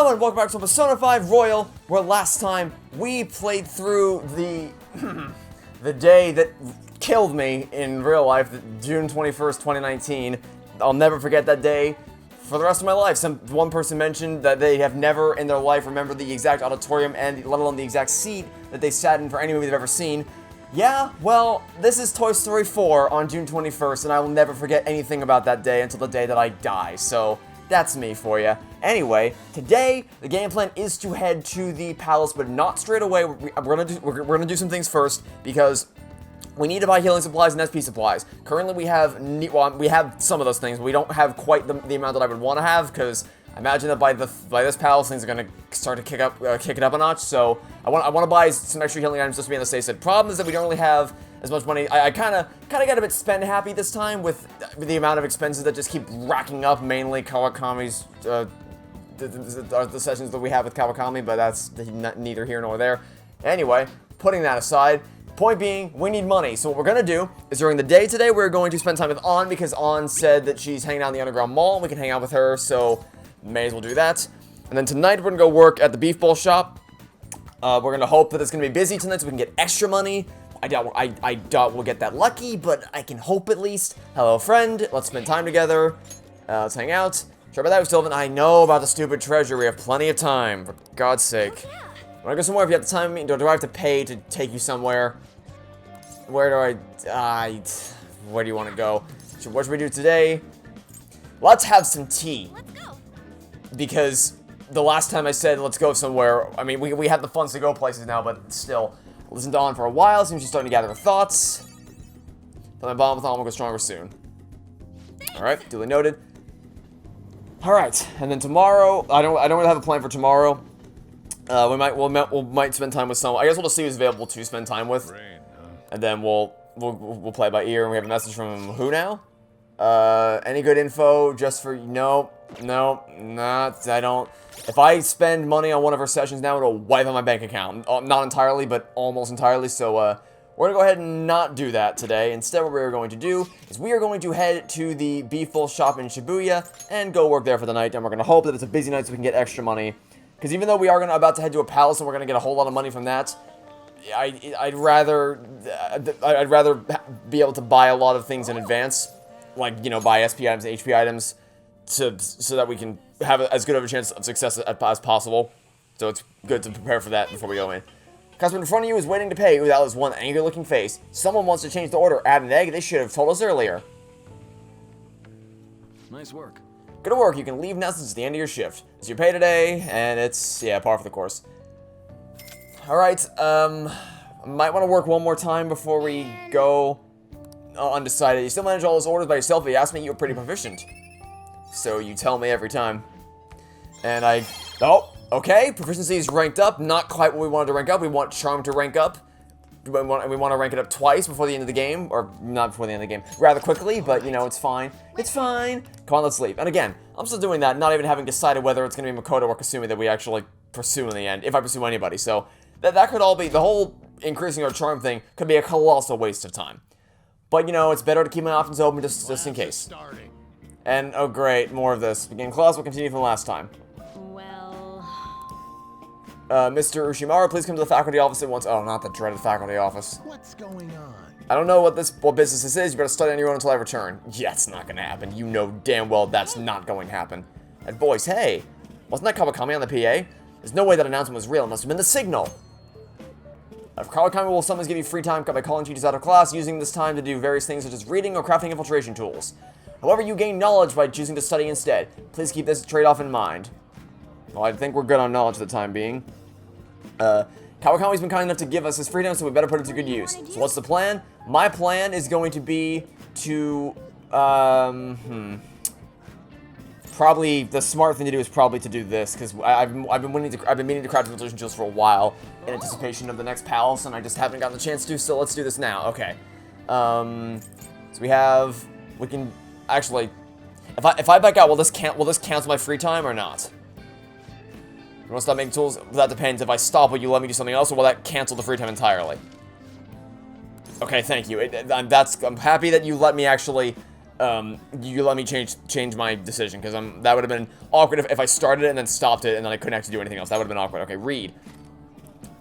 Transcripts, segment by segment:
Hello and welcome back to Persona 5 Royal, where last time we played through the the day that killed me in real life, June 21st, 2019. I'll never forget that day for the rest of my life. One person mentioned that they have never in their life remembered the exact auditorium and let alone the exact seat that they sat in for any movie they've ever seen. Yeah, well, this is Toy Story 4 on June 21st, and I will never forget anything about that day until the day that I die, so that's me for you. Anyway, today, the game plan is to head to the palace, but not straight away. We're gonna do some things first, because we need to buy healing supplies and SP supplies. Currently, we have some of those things, but we don't have quite the amount that I would want to have, because I imagine that by this palace, things are gonna start to kick it up a notch. So I want to buy some extra healing items just to be on the safe side. Problem is that we don't really have as much money. I kind of got a bit spend happy this time with the amount of expenses that just keep racking up. Mainly Kawakami's the sessions that we have with Kawakami, but that's neither here nor there. Anyway, putting that aside. Point being, we need money, so what we're going to do is during the day today, we're going to spend time with An, because An said that she's hanging out in the underground mall, and we can hang out with her, so may as well do that. And then tonight, we're going to go work at the beef bowl shop. We're going to hope that it's going to be busy tonight so we can get extra money. I doubt we'll get that lucky, but I can hope at least. Hello, friend. Let's spend time together. Let's hang out. Sure about that, we still haven't. I know about the stupid treasure. We have plenty of time, for God's sake. Wanna go somewhere if you have the time? Do I have to pay to take you somewhere? Where do where do you want to go? So what should we do today? Let's have some tea. Let's go. Because the last time I said let's go somewhere, I mean, we have the funds to go places now, but still. Listen to An for a while, seems she's starting to gather her thoughts. But my bomb with An will go stronger soon. Alright, duly noted. Alright, and then tomorrow, I don't really have a plan for tomorrow. We might spend time with someone. I guess we'll just see who's available to spend time with, and then we'll play by ear. And we have a message from who now? Any good info? Just for no, not. I don't. If I spend money on one of our sessions now, it'll wipe out my bank account. Not entirely, but almost entirely. So we're gonna go ahead and not do that today. Instead, what we're going to do is we are going to head to the beef bowl shop in Shibuya and go work there for the night. And we're gonna hope that it's a busy night so we can get extra money. Because even though we are about to head to a palace and we're gonna get a whole lot of money from that, I'd rather be able to buy a lot of things in advance, like buy SP items, HP items, so that we can have as good of a chance of success as possible. So it's good to prepare for that before we go in. Customer in front of you is waiting to pay. Ooh, that was one angry-looking face. Someone wants to change the order. Add an egg. They should have told us earlier. Nice work. Good work. You can leave now since it's the end of your shift. It's your pay today, and it's, yeah, par for the course. Alright, might want to work one more time before we go undecided. You still manage all those orders by yourself, but you asked me you were pretty proficient. So you tell me every time. And oh, okay, proficiency is ranked up. Not quite what we wanted to rank up. We want charm to rank up. We want to rank it up twice before the end of the game, or not before the end of the game, rather quickly, but it's fine. It's fine. Come on, let's leave. And again, I'm still doing that, not even having decided whether it's going to be Makoto or Kasumi that we actually pursue in the end, if I pursue anybody. So that could all be, the whole increasing our charm thing could be a colossal waste of time. But it's better to keep my options open just in case. And, oh great, more of this. Begin class, we'll continue from last time. Well... Mr. Ushimura, please come to the faculty office at once. Oh, not the dreaded faculty office. What's going on? I don't know what business this is. You better study on your own until I return. Yeah, it's not gonna happen. You know damn well that's not going to happen. And boys, hey, wasn't that Kawakami on the PA? There's no way that announcement was real. It must have been the signal. Kawakami will sometimes give you free time by calling teachers out of class, using this time to do various things such as reading or crafting infiltration tools. However, you gain knowledge by choosing to study instead. Please keep this trade-off in mind. Well, I think we're good on knowledge for the time being. Kawakami's been kind enough to give us his freedom, so we better put it to good use. So what's the plan? My plan is going to be to, probably, the smart thing to do is probably to do this, because I've been meaning to craft infiltration tools for a while, in anticipation of the next palace, and I just haven't gotten the chance to, so let's do this now. Okay. So we can, actually, if I back out, will this cancel my free time or not? You want to stop making tools? Well, that depends. If I stop, will you let me do something else, or will that cancel the free time entirely? Okay, thank you. I'm happy that you let me actually you let me change my decision, because that would have been awkward if I started it and then stopped it and then I couldn't actually do anything else. That would have been awkward. Okay, read.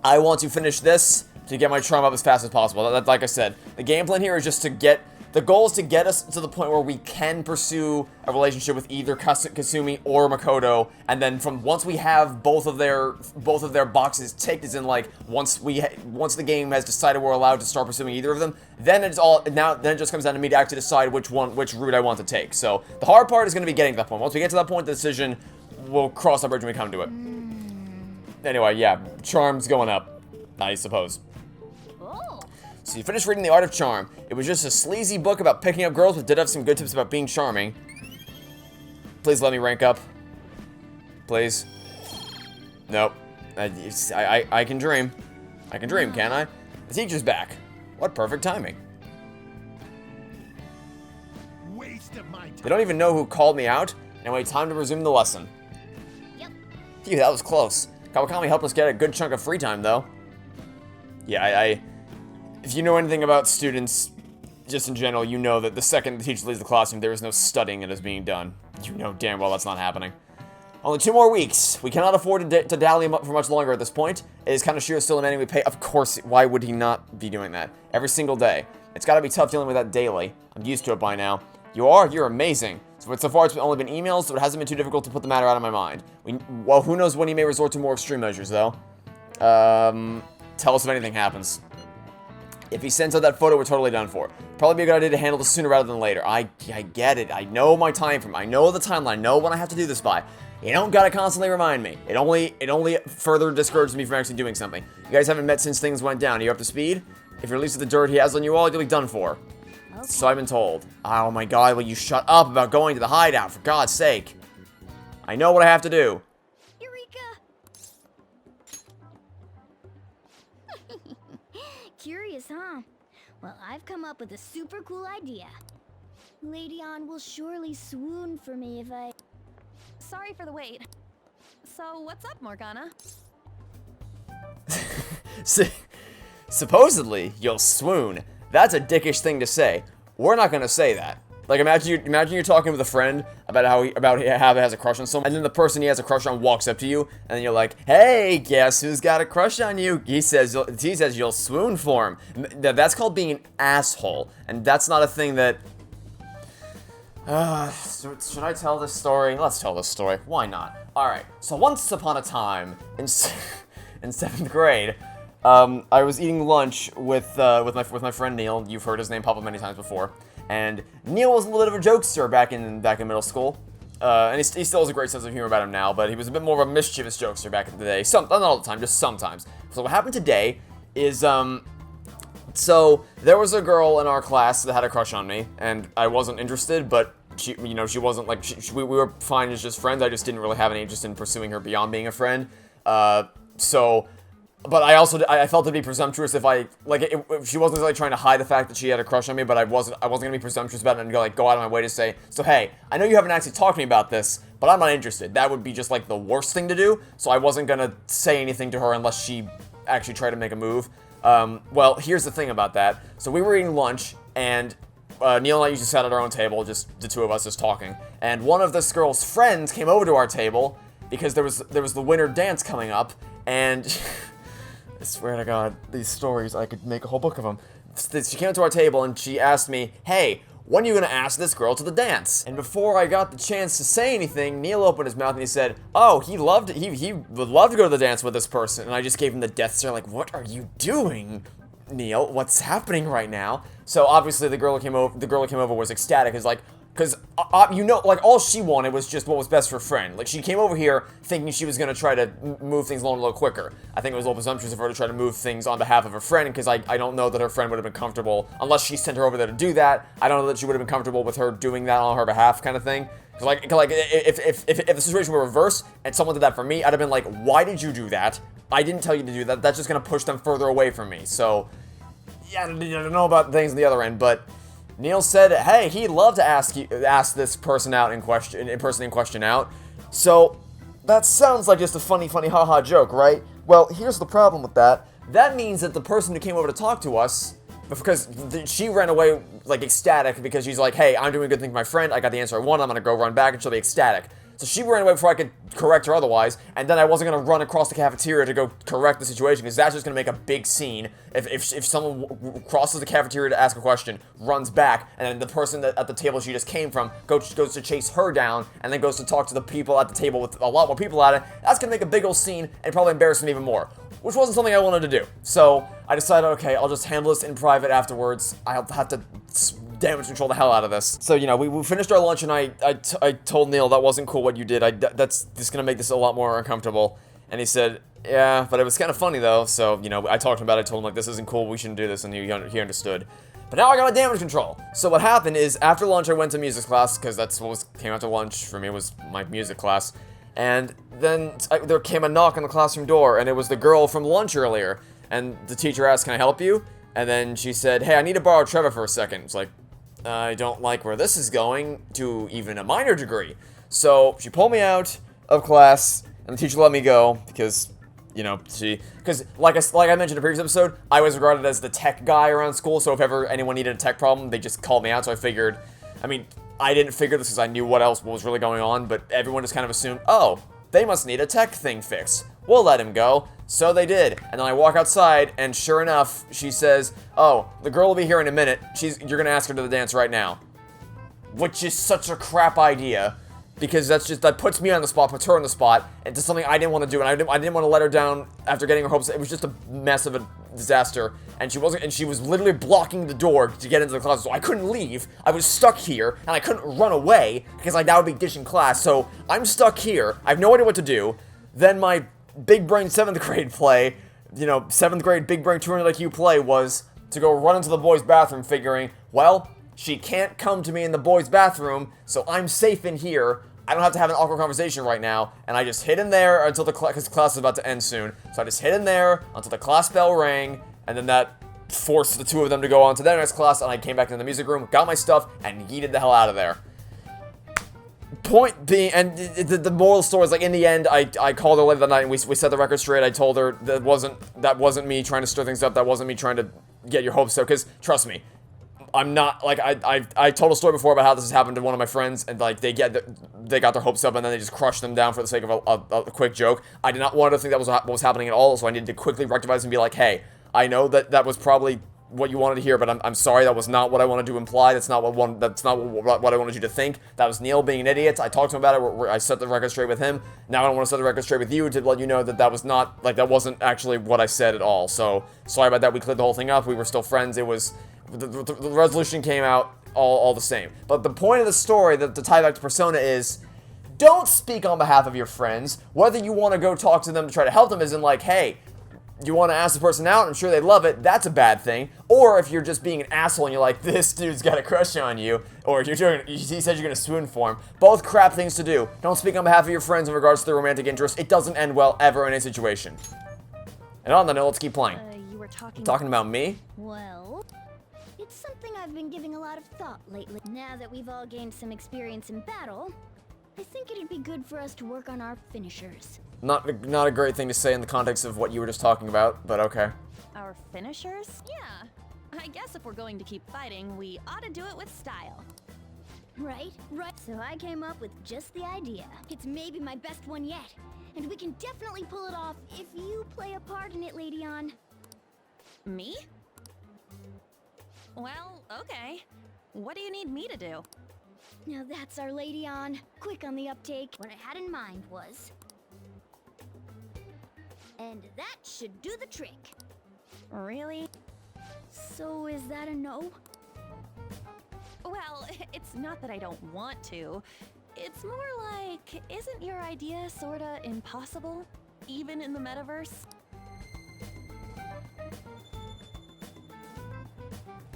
I want to finish this to get my charm up as fast as possible. Like I said, the game plan here is just to get... The goal is to get us to the point where we can pursue a relationship with either Kasumi or Makoto, and then once we have both of their boxes ticked, as in like once the game has decided we're allowed to start pursuing either of them, then it just comes down to me to actually decide which route I want to take. So the hard part is going to be getting to that point. Once we get to that point, the decision will cross that bridge when we come to it. Anyway, yeah, charm's going up, I suppose. So you finished reading The Art of Charm. It was just a sleazy book about picking up girls, but did have some good tips about being charming. Please let me rank up. Please. Nope. I can dream. I can dream, can't I? The teacher's back. What perfect timing. Waste of my time. They don't even know who called me out. Anyway, time to resume the lesson. Yep. Phew, that was close. Kawakami helped us get a good chunk of free time, though. Yeah, if you know anything about students, just in general, you know that the second the teacher leaves the classroom, there is no studying that is being done. You know damn well that's not happening. Only 2 more weeks. We cannot afford to dally him up for much longer at this point. It is Kaneshiro still demanding we pay? Of course, why would he not be doing that? Every single day. It's gotta be tough dealing with that daily. I'm used to it by now. You are? You're amazing. So far it's only been emails, so it hasn't been too difficult to put the matter out of my mind. Well, who knows when he may resort to more extreme measures, though. Tell us if anything happens. If he sends out that photo, we're totally done for. Probably be a good idea to handle this sooner rather than later. I get it. I know my time frame. I know the timeline. I know when I have to do this by. You don't gotta constantly remind me. It only further discourages me from actually doing something. You guys haven't met since things went down. Are you up to speed? If you're released with the dirt he has on you all, you'll be done for. Okay. So I've been told. Oh my god, will you shut up about going to the hideout, for God's sake. I know what I have to do. Curious, huh? Well, I've come up with a super cool idea. Lady Ann will surely swoon for me if I... Sorry for the wait. So, what's up, Morgana? Supposedly, you'll swoon. That's a dickish thing to say. We're not gonna say that. Like, imagine you're talking with a friend about how he has a crush on someone, and then the person he has a crush on walks up to you, and then you're like, "Hey, guess who's got a crush on you?" He says you'll swoon for him. That's called being an asshole, and that's not a thing that. Should I tell this story? Let's tell this story. Why not? All right. So once upon a time in 7th grade. I was eating lunch with my friend Neil. You've heard his name pop up many times before. And Neil was a little bit of a jokester back in middle school. And he still has a great sense of humor about him now, but he was a bit more of a mischievous jokester back in the day. Not all the time, just sometimes. So what happened today is, so there was a girl in our class that had a crush on me, and I wasn't interested, but she wasn't like, we were fine as just friends. I just didn't really have any interest in pursuing her beyond being a friend. But I felt it'd be presumptuous if if she wasn't like trying to hide the fact that she had a crush on me, but I wasn't gonna be presumptuous about it and go out of my way to say, so hey, I know you haven't actually talked to me about this, but I'm not interested. That would be just like the worst thing to do, so I wasn't gonna say anything to her unless she actually tried to make a move. Well, here's the thing about that. So we were eating lunch, and Neil and I usually sat at our own table, just the two of us just talking, and one of this girl's friends came over to our table because there was the winter dance coming up, and I swear to God, these stories, I could make a whole book of them. She came to our table and she asked me, "Hey, when are you gonna ask this girl to the dance?" And before I got the chance to say anything, Neil opened his mouth and he said, "Oh, he would love to go to the dance with this person." And I just gave him the death stare, like, "What are you doing, Neil? What's happening right now?" So obviously the girl that came over was ecstatic, because all she wanted was just what was best for her friend. Like, she came over here thinking she was gonna try to move things along a little quicker. I think it was a little presumptuous of her to try to move things on behalf of her friend, because I don't know that her friend would have been comfortable, unless she sent her over there to do that. I don't know that she would have been comfortable with her doing that on her behalf, kind of thing. Because if the situation were reversed, and someone did that for me, I'd have been like, "Why did you do that? I didn't tell you to do that. That's just gonna push them further away from me." So, yeah, I don't know about things on the other end, but Neil said, "Hey, he'd love to ask this person in question out." So that sounds like just a funny haha joke, right? Well, here's the problem with that. That means that the person who came over to talk to us because she ran away, like, ecstatic because she's like, hey, I'm doing a good thing for my friend. I got the answer I wanted. I'm going to go run back, and she'll be ecstatic. So she ran away before I could correct her otherwise, and then I wasn't going to run across the cafeteria to go correct the situation, because that's just going to make a big scene. If someone crosses the cafeteria to ask a question, runs back, and then the person at the table she just came from goes to chase her down, and then goes to talk to the people at the table with a lot more people at it, that's going to make a big old scene, and probably embarrass them even more. Which wasn't something I wanted to do. So I decided, okay, I'll just handle this in private afterwards. I'll have to damage control the hell out of this. So, you know, we finished our lunch, and I told Neil that wasn't cool what you did. That's just gonna make this a lot more uncomfortable. And he said, yeah, but it was kind of funny though. So, you know, I talked to him about it. I told him, like, this isn't cool. We shouldn't do this. And he understood. But now I got damage control. So what happened is, after lunch, I went to music class, because that's what came after lunch for me, was my music class. And then there came a knock on the classroom door, and it was the girl from lunch earlier. And the teacher asked, can I help you? And then she said, hey, I need to borrow Trevor for a second. It's like, I don't like where this is going, to even a minor degree. So she pulled me out of class, and the teacher let me go, because, you know, because like I mentioned in a previous episode, I was regarded as the tech guy around school, so if ever anyone needed a tech problem, they just called me out, so I figured, I mean, I didn't figure this because I knew what was really going on, but everyone just kind of assumed, oh, they must need a tech thing fixed. We'll let him go. So they did. And then I walk outside, and sure enough, she says, oh, the girl will be here in a minute. You're gonna ask her to the dance right now. Which is such a crap idea, because that puts me on the spot, puts her on the spot, and it's something I didn't want to do, and I didn't want to let her down after getting her hopes. It was just a mess of a disaster, and she was literally blocking the door to get into the class, so I couldn't leave. I was stuck here, and I couldn't run away, because that would be ditching class, so I'm stuck here. I have no idea what to do. Then my big brain 7th grade play, you know, 7th grade big brain 200 IQ play was to go run into the boys' bathroom, figuring, well, she can't come to me in the boys' bathroom, so I'm safe in here. I don't have to have an awkward conversation right now, and I just hid in there until because class is about to end soon. So I just hid in there until the class bell rang, and then that forced the two of them to go on to their next class, and I came back into the music room, got my stuff, and yeeted the hell out of there. Point being, and the moral of the story is, like, in the end, I called her later that night, and we set the record straight. I told her that wasn't me trying to stir things up, that wasn't me trying to get your hopes up, because, trust me, I'm not, like, I told a story before about how this has happened to one of my friends, and, like, they got their hopes up, and then they just crushed them down for the sake of a quick joke. I did not want to think that was what was happening at all, so I needed to quickly rectify this and be like, hey, I know that was probably what you wanted to hear, but I'm sorry, that was not what I wanted to imply. That's not what I wanted you to think. That was Neil being an idiot. I talked to him about it. I set the record straight with him. Now I want to set the record straight with you to let you know that was not, like, that wasn't actually what I said at all. So sorry about that. We cleared the whole thing up. We were still friends. It was the resolution came out all the same. But the point of the story, to tie back to Persona, is don't speak on behalf of your friends. Whether you want to go talk to them to try to help them isn't like, hey, you want to ask the person out, I'm sure they love it, that's a bad thing. Or if you're just being an asshole and you're like, this dude's got a crush on you, or he said you're going to swoon for him. Both crap things to do. Don't speak on behalf of your friends in regards to their romantic interest. It doesn't end well ever in any situation. And on that note, let's keep playing. You were Talking about me? Well, it's something I've been giving a lot of thought lately. Now that we've all gained some experience in battle, I think it'd be good for us to work on our finishers. Not a great thing to say in the context of what you were just talking about, but okay. Our finishers? Yeah. I guess if we're going to keep fighting, we ought to do it with style. Right. So I came up with just the idea. It's maybe my best one yet, and we can definitely pull it off if you play a part in it, Lady On. Me? Well, okay. What do you need me to do? Now that's our Lady On. Quick on the uptake. What I had in mind was... And that should do the trick. Really? So is that a no? Well, it's not that I don't want to. It's more like, isn't your idea sorta impossible? Even in the metaverse?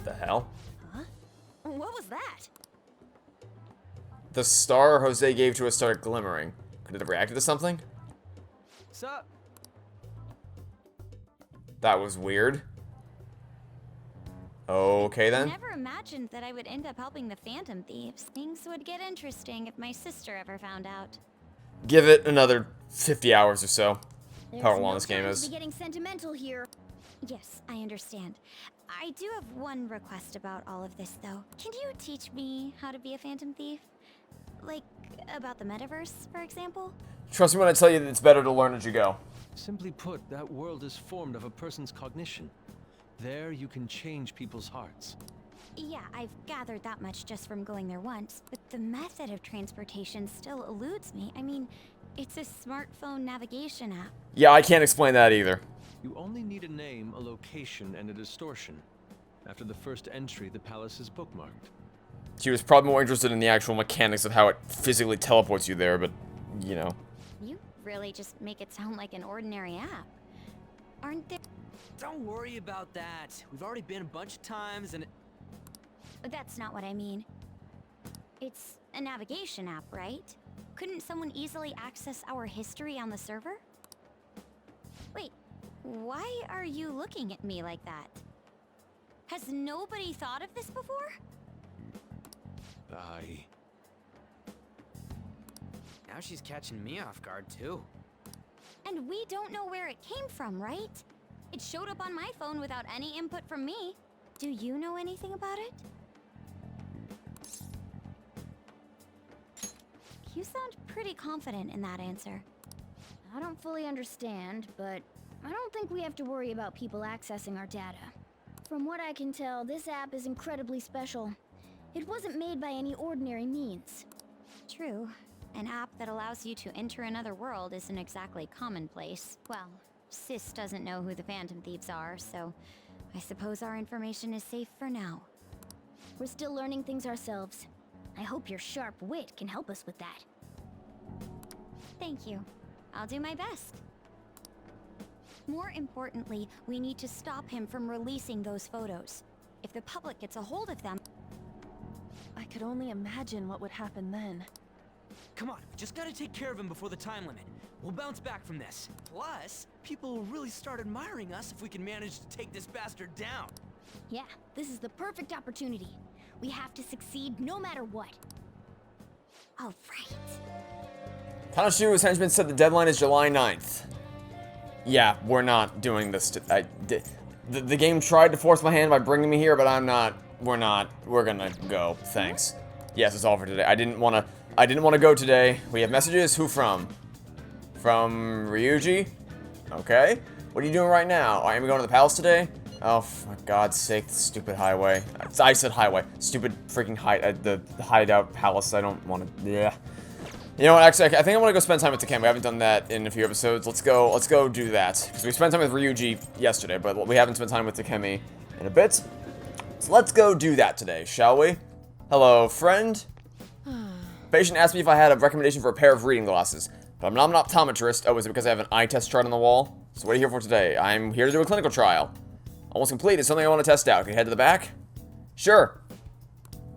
The hell? Huh? What was that? The star Jose gave to us started glimmering. Could it have reacted to something? Sup? That was weird. Okay I then. never imagined that I would end up helping the Phantom Thieves. Things would get interesting if my sister ever found out. Give it another 50 hours or so. There's However long no this game time is. to be getting sentimental here. Yes, I understand. I do have one request about all of this, though. Can you teach me how to be a phantom thief? Like, about the metaverse, for example? Trust me when I tell you that it's better to learn as you go. Simply put, that world is formed of a person's cognition. There you can change people's hearts. Yeah, I've gathered that much just from going there once, but the method of transportation still eludes me. I mean, it's a smartphone navigation app. Yeah, I can't explain that either. You only need a name, a location, and a distortion. After the first entry, the palace is bookmarked. She was probably more interested in the actual mechanics of how it physically teleports you there, but, you know. You really just make it sound like an ordinary app. Aren't there... Don't worry about that. We've already been a bunch of times and... That's not what I mean. It's a navigation app, right? Couldn't someone easily access our history on the server? Wait, why are you looking at me like that? Has nobody thought of this before? Now she's catching me off guard, too. And we don't know where it came from, right? It showed up on my phone without any input from me. Do you know anything about it? You sound pretty confident in that answer. I don't fully understand, but I don't think we have to worry about people accessing our data. From what I can tell, this app is incredibly special. It wasn't made by any ordinary means. True. An app that allows you to enter another world isn't exactly commonplace. Well, Sis doesn't know who the Phantom Thieves are, so I suppose our information is safe for now. We're still learning things ourselves. I hope your sharp wit can help us with that. Thank you. I'll do my best. More importantly, we need to stop him from releasing those photos. If the public gets a hold of them... I could only imagine what would happen then. Come on, we just gotta take care of him before the time limit. We'll bounce back from this. Plus, people will really start admiring us if we can manage to take this bastard down. Yeah, this is the perfect opportunity. We have to succeed no matter what. All right. Tanashiro's henchman said the deadline is July 9th. Yeah, we're not doing this. The game tried to force my hand by bringing me here, but I'm not. We're not. We're gonna go. Thanks. Yes, it's all for today. I didn't want to go today. We have messages. Who from? From Ryuji? Okay. What are you doing right now? I am going to the palace today? Oh, for God's sake, the stupid highway. I said highway. Stupid freaking the hideout palace. I don't want to. Yeah. You know what? Actually, I think I want to go spend time with Takemi. We haven't done that in a few episodes. Let's go do that. Because we spent time with Ryuji yesterday, but we haven't spent time with Takemi in a bit. So let's go do that today, shall we? Hello, friend. Patient asked me if I had a recommendation for a pair of reading glasses, but I'm not an optometrist. Oh, is it because I have an eye test chart on the wall? So what are you here for today? I'm here to do a clinical trial. Almost complete. It's something I want to test out. Can you head to the back? Sure.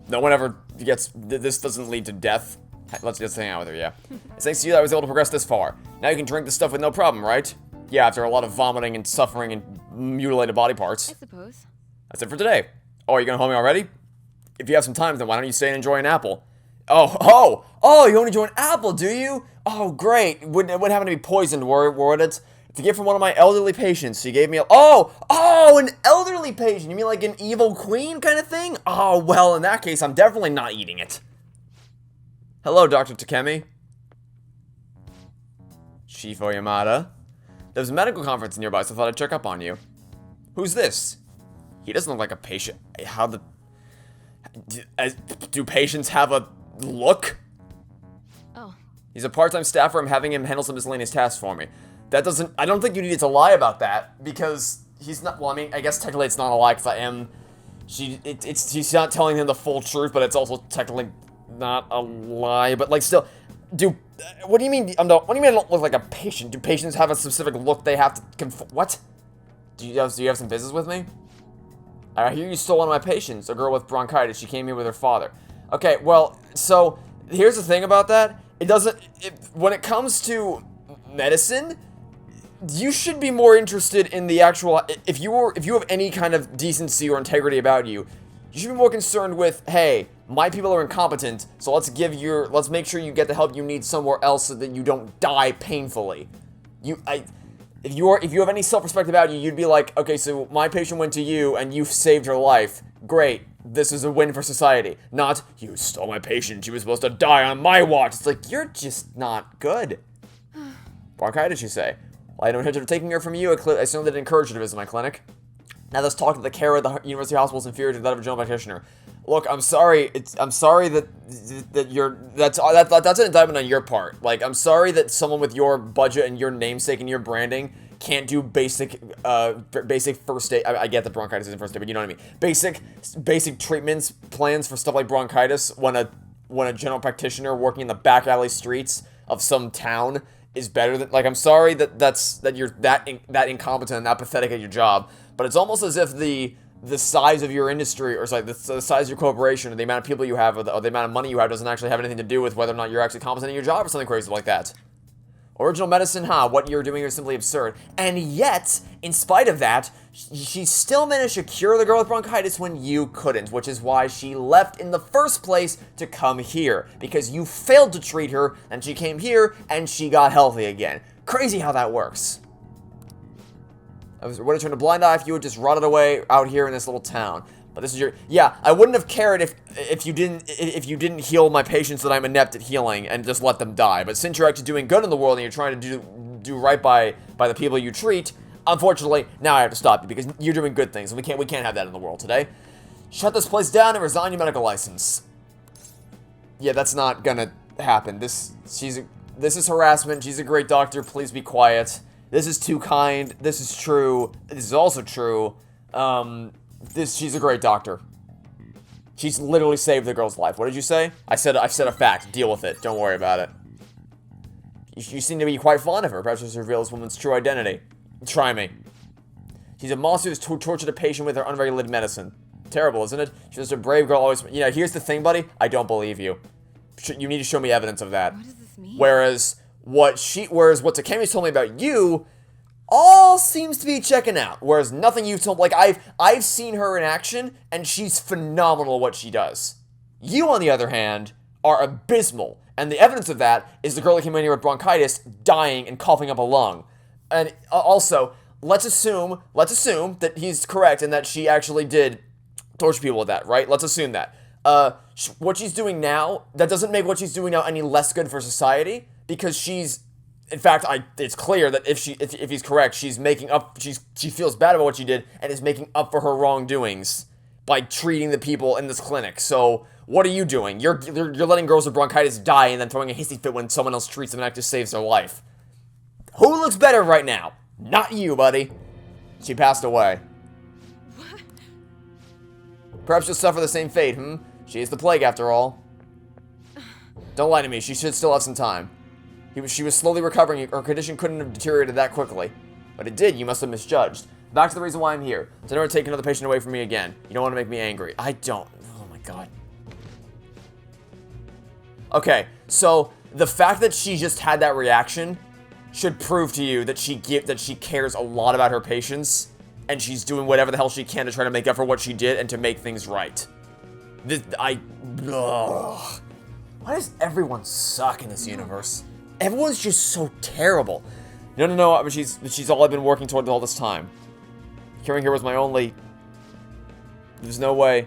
No one ever gets... This doesn't lead to death. Let's just hang out with her, yeah. It's thanks to you that I was able to progress this far. Now you can drink this stuff with no problem, right? Yeah, after a lot of vomiting and suffering and mutilated body parts. I suppose. That's it for today. Oh, are you going home already? If you have some time, then why don't you stay and enjoy an apple? Oh, you want to enjoy an apple, do you? Oh, great. It wouldn't happen to be poisoned, would it? It's a gift from one of my elderly patients. She gave me a... Oh, an elderly patient. You mean like an evil queen kind of thing? Oh, well, in that case, I'm definitely not eating it. Hello, Dr. Takemi. Chief Oyamada. There was a medical conference nearby, so I thought I'd check up on you. Who's this? He doesn't look like a patient. How the... Do patients have a look? Oh. He's a part-time staffer. I'm having him handle some miscellaneous tasks for me. That doesn't... I don't think you needed to lie about that, because he's not... Well, I mean, I guess technically it's not a lie, because I am... She's not telling him the full truth, but it's also technically not a lie. But, like, still... What do you mean... what do you mean I don't look like a patient? Do patients have a specific look they have to... What? Do you have some business with me? I hear you stole one of my patients, a girl with bronchitis. She came here with her father. Okay, well, so here's the thing about that. When it comes to medicine, you should be more interested in the actual. If you have any kind of decency or integrity about you, you should be more concerned with, hey, my people are incompetent, so let's make sure you get the help you need somewhere else so that you don't die painfully. if you have any self-respect about you, you'd be like, okay, so my patient went to you, and you saved her life. Great. This is a win for society. Not, you stole my patient, she was supposed to die on my watch. It's like, you're just not good. Bronchitis, you say? Well, I had no intention of taking her from you. I assume that it encouraged her to visit my clinic. Now let's talk to the care of the university hospital is inferior to that of a general practitioner. Look, I'm sorry. I'm sorry that that's an indictment on your part. Like, I'm sorry that someone with your budget and your namesake and your branding can't do basic first aid. I get that bronchitis isn't first aid, but you know what I mean. Basic treatments plans for stuff like bronchitis when a general practitioner working in the back alley streets of some town is better than, like, I'm sorry that you're that incompetent and that pathetic at your job, but it's almost as if the size of your industry, or sorry, the size of your corporation, or the amount of people you have, or the amount of money you have doesn't actually have anything to do with whether or not you're actually competent in your job or something crazy like that. Original medicine, what you're doing is simply absurd. And yet, in spite of that, she still managed to cure the girl with bronchitis when you couldn't, which is why she left in the first place to come here. Because you failed to treat her, and she came here, and she got healthy again. Crazy how that works. I would have turned a blind eye if you had just rotted away out here in this little town. But this is your... Yeah, I wouldn't have cared if you didn't heal my patients that I'm inept at healing and just let them die. But since you're actually doing good in the world and you're trying to do right by the people you treat, unfortunately, now I have to stop you because you're doing good things, and we can't have that in the world today. Shut this place down and resign your medical license. Yeah, that's not gonna happen. This is harassment. She's a great doctor. Please be quiet. This is too kind. This is true. This is also true. She's a great doctor. She's literally saved the girl's life. What did you say? I've said a fact. Deal with it. Don't worry about it. You seem to be quite fond of her. Perhaps this reveals this woman's true identity. Try me. She's a monster who's tortured a patient with her unregulated medicine. Terrible, isn't it? She's just a brave girl always... You know, here's the thing, buddy. I don't believe you. You need to show me evidence of that. What does this mean? Whereas what Takemi's told me about you all seems to be checking out. Whereas nothing you've told, like, I've seen her in action, and she's phenomenal at what she does. You, on the other hand, are abysmal. And the evidence of that is the girl that came in here with bronchitis, dying and coughing up a lung. And also, let's assume that he's correct and that she actually did torture people with that, right? Let's assume that. What she's doing now, that doesn't make what she's doing now any less good for society, because she's... In fact, it's clear that if he's correct, she's making up. She feels bad about what she did and is making up for her wrongdoings by treating the people in this clinic. So what are you doing? You're letting girls with bronchitis die and then throwing a hissy fit when someone else treats them and actually saves their life. Who looks better right now? Not you, buddy. She passed away. What? Perhaps you'll suffer the same fate. She is the plague after all. Don't lie to me. She should still have some time. She was slowly recovering. Her condition couldn't have deteriorated that quickly. But it did. You must have misjudged. Back to the reason why I'm here. To never take another patient away from me again. You don't want to make me angry. I don't. Oh my god. Okay, so the fact that she just had that reaction should prove to you that she cares a lot about her patients, and she's doing whatever the hell she can to try to make up for what she did and to make things right. Why does everyone suck in this universe? Everyone's just so terrible. No, but she's all I've been working toward all this time. Curing her was my only... There's no way.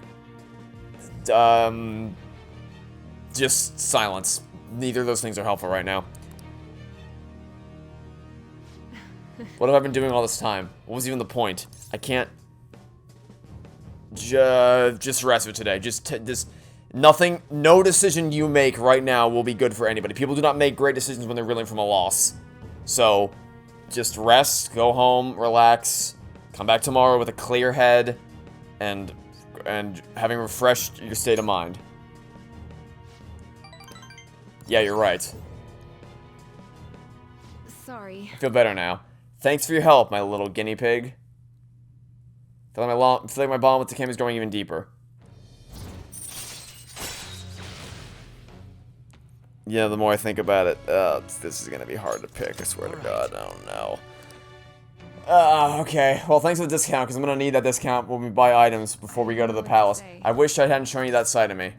Just silence. Neither of those things are helpful right now. What have I been doing all this time? What was even the point? I can't... Just rest for today. Nothing, no decision you make right now will be good for anybody. People do not make great decisions when they're reeling from a loss. So, just rest, go home, relax, come back tomorrow with a clear head, and having refreshed your state of mind. Yeah, you're right. Sorry. I feel better now. Thanks for your help, my little guinea pig. I feel like my bond with Takemi is going even deeper. Yeah, the more I think about it, this is gonna be hard to pick, I swear to God. Oh no. Okay. Well, thanks for the discount, because I'm gonna need that discount when we buy items before we go to the palace. I wish I hadn't shown you that side of me.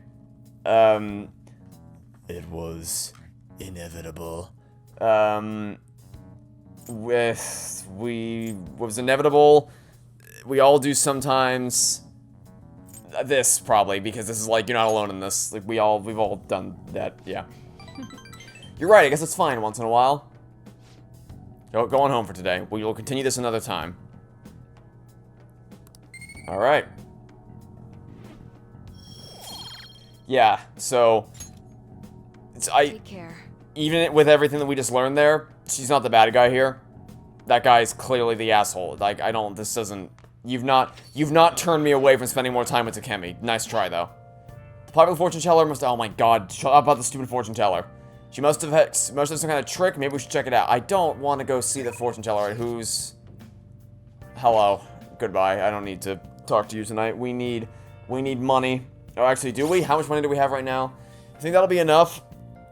It was inevitable. was inevitable. We all do sometimes. This, probably, because this is like, you're not alone in this. Like, we've all done that, yeah. You're right, I guess it's fine once in a while. Going home for today. We'll continue this another time. Alright. Yeah, so... Take care. Even with everything that we just learned there, she's not the bad guy here. That guy's clearly the asshole. Like, this doesn't... You've not turned me away from spending more time with Takemi. Nice try, though. The popular fortune teller must... Oh my god, shut up about the stupid fortune teller. She must have some kind of trick. Maybe we should check it out. I don't want to go see the fortune teller. Who's... Hello. Goodbye. I don't need to talk to you tonight. We need money. Oh, actually, do we? How much money do we have right now? I think that'll be enough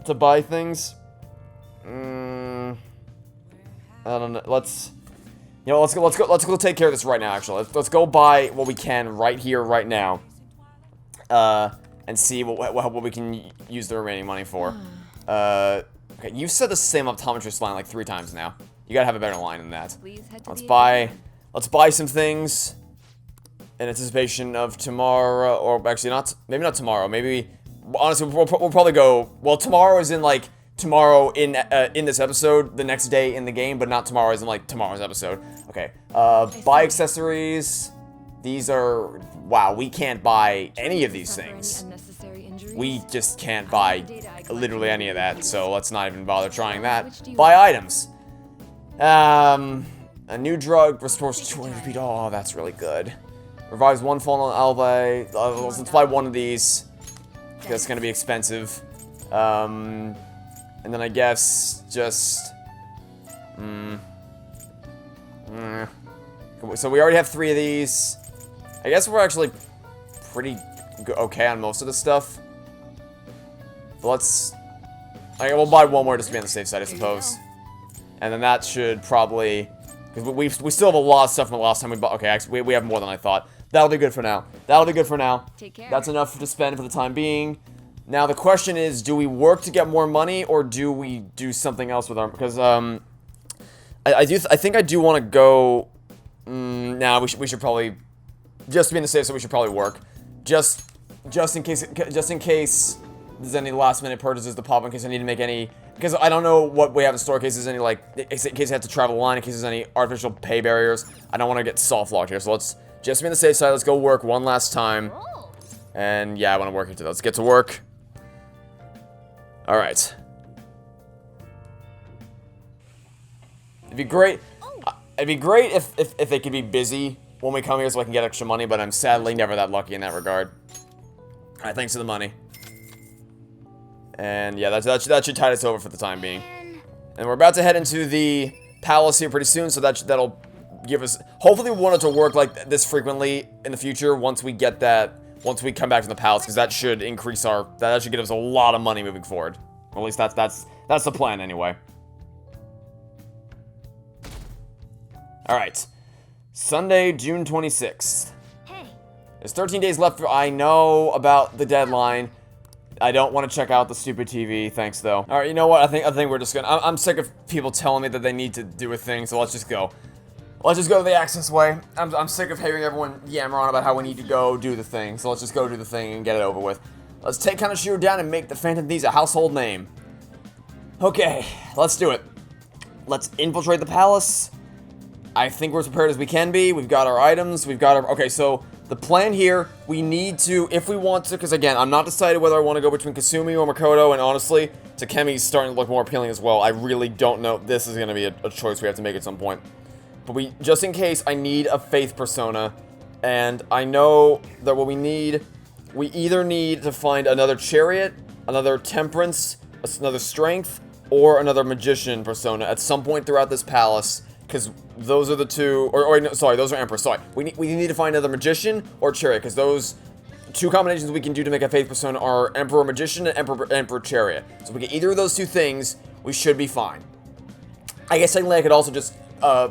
to buy things. I don't know. Let's go take care of this right now, actually. Let's go buy what we can right here, right now. And see what we can use the remaining money for. Okay, you've said the same optometrist line like 3 times now. You gotta have a better line than that. Let's buy some things in anticipation of tomorrow, or actually maybe not tomorrow. Maybe, honestly, we'll probably go. Well, tomorrow is in like tomorrow in this episode, the next day in the game, but not tomorrow as in like tomorrow's episode. Okay. Buy accessories. These are, wow, we can't buy any of these things. We just can't buy literally any of that, so let's not even bother trying that. Buy items. A new drug restores 200 repeat. Oh, that's really good. Revives one fallen ally. Let's buy one of these. That's gonna be expensive. And then I guess just... So we already have 3 of these. I guess we're actually pretty okay on most of the stuff. But let's... we'll buy one more just to be on the safe side, I suppose. And then that should probably... Because we still have a lot of stuff from the last time we bought... Okay, actually, we have more than I thought. That'll be good for now. That'll be good for now. Take care. That's enough to spend for the time being. Now, the question is, do we work to get more money, or do we do something else with our... Because, I think I do want to go... Nah, we should probably... Just to be in the safe, so we should probably work. Just in case there's any last-minute purchases to pop, in case I need to make any... Because I don't know what we have in store, in case there's any, like... In case I have to travel a line, in case there's any artificial pay barriers. I don't want to get soft-locked here, so let's just be in the safe side. Let's go work one last time. And, yeah, I want to work into that. Let's get to work. Alright. It'd be great... It'd be great if they could be busy when we come here so I can get extra money, but I'm sadly never that lucky in that regard. Alright, thanks for the money. And yeah, that should tide us over for the time being. And we're about to head into the palace here pretty soon, so that'll give us... Hopefully we want it to work like this frequently in the future once we get that... Once we come back from the palace, because that should increase our... That should get us a lot of money moving forward. Or at least that's the plan anyway. Alright. Sunday, June 26th. Hey. There's 13 days left. I know about the deadline. I don't want to check out the stupid TV. Thanks, though. Alright, you know what? I think we're just gonna... I'm sick of people telling me that they need to do a thing, so let's just go. Let's just go the Access way. I'm sick of hearing everyone yammer on about how we need to go do the thing, so let's just go do the thing and get it over with. Let's take Kaneshiro down and make the Phantom Thieves a household name. Okay, let's do it. Let's infiltrate the palace. I think we're as prepared as we can be. We've got our items. We've got our... Okay, so the plan here, we need to... If we want to... Because, again, I'm not decided whether I want to go between Kasumi or Makoto. And, honestly, Takemi's starting to look more appealing as well. I really don't know. This is going to be a choice we have to make at some point. But we... Just in case, I need a Faith Persona. And I know that what we need... We either need to find another Chariot, another Temperance, another Strength, or another Magician Persona at some point throughout this palace. Because those are the two, no, sorry, those are Emperor, sorry. We need to find another Magician or Chariot, because those two combinations we can do to make a Faith Persona are Emperor Magician and Emperor Chariot. So if we get either of those two things, we should be fine. I guess technically I could also just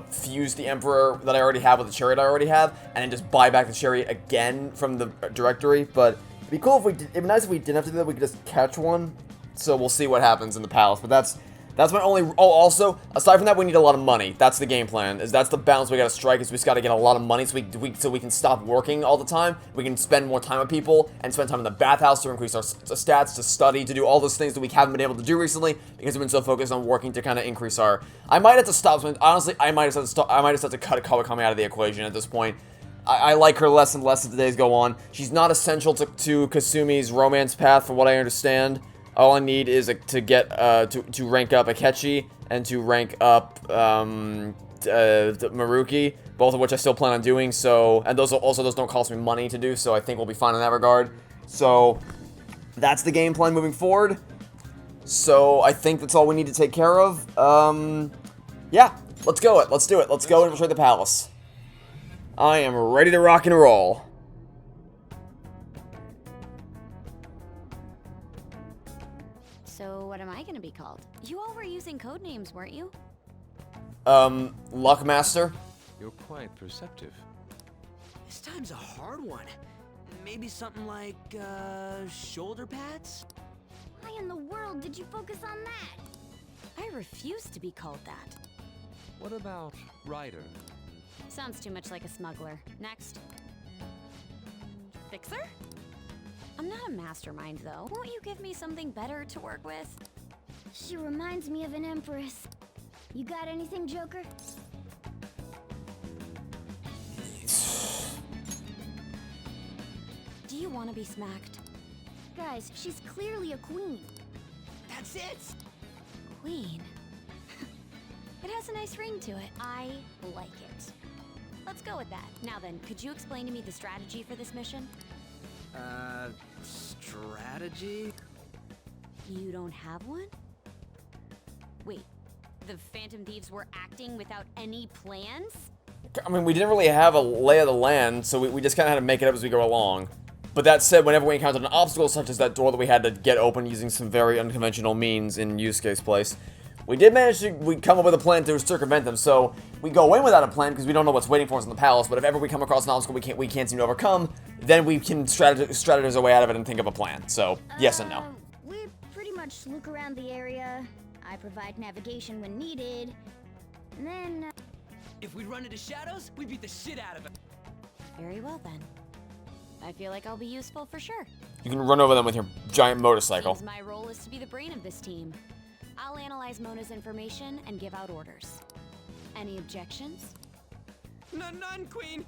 fuse the Emperor that I already have with the Chariot I already have, and then just buy back the Chariot again from the directory, but it'd be cool if we did, it'd be nice if we didn't have to do that, we could just catch one. So we'll see what happens in the palace, but That's my only... Oh, also, aside from that, we need a lot of money. That's the game plan. That's the balance we gotta strike, is we just gotta get a lot of money so we can stop working all the time. We can spend more time with people and spend time in the bathhouse to increase our stats, to study, to do all those things that we haven't been able to do recently because we've been so focused on working to kind of increase our... I might have to stop. Honestly, I might have to cut Kawakami out of the equation at this point. I like her less and less as the days go on. She's not essential to Kasumi's romance path, from what I understand. All I need is to get to rank up Akechi and to rank up Maruki, both of which I still plan on doing. So, and those don't cost me money to do, so I think we'll be fine in that regard. So that's the game plan moving forward. So I think that's all we need to take care of. Yeah, let's go. Let's do it. Let's go infiltrate the palace. I am ready to rock and roll. So what am I gonna be called? You all were using code names, weren't you? Luckmaster? You're quite perceptive. This time's a hard one. Maybe something like, shoulder pads? Why in the world did you focus on that? I refuse to be called that. What about Ryder? Sounds too much like a smuggler. Next. Fixer? I'm not a mastermind, though. Won't you give me something better to work with? She reminds me of an empress. You got anything, Joker? Do you want to be smacked? Guys, she's clearly a queen. That's it! Queen. It has a nice ring to it. I like it. Let's go with that. Now then, could you explain to me the strategy for this mission? Strategy? You don't have one? Wait, the Phantom Thieves were acting without any plans? I mean, we didn't really have a lay of the land, so we just kind of had to make it up as we go along. But that said, whenever we encountered an obstacle such as that door that we had to get open using some very unconventional means in Yusuke's place, we did manage to come up with a plan to circumvent them. So we go in without a plan because we don't know what's waiting for us in the palace. But if ever we come across an obstacle we can't seem to overcome, then we can strategize our way out of it and think of a plan. So yes and no. We pretty much look around the area. I provide navigation when needed. And then... If we run into shadows, we beat the shit out of it. Very well then. I feel like I'll be useful for sure. You can run over them with your giant motorcycle. Seems my role is to be the brain of this team. I'll analyze Mona's information and give out orders. Any objections? None, Queen!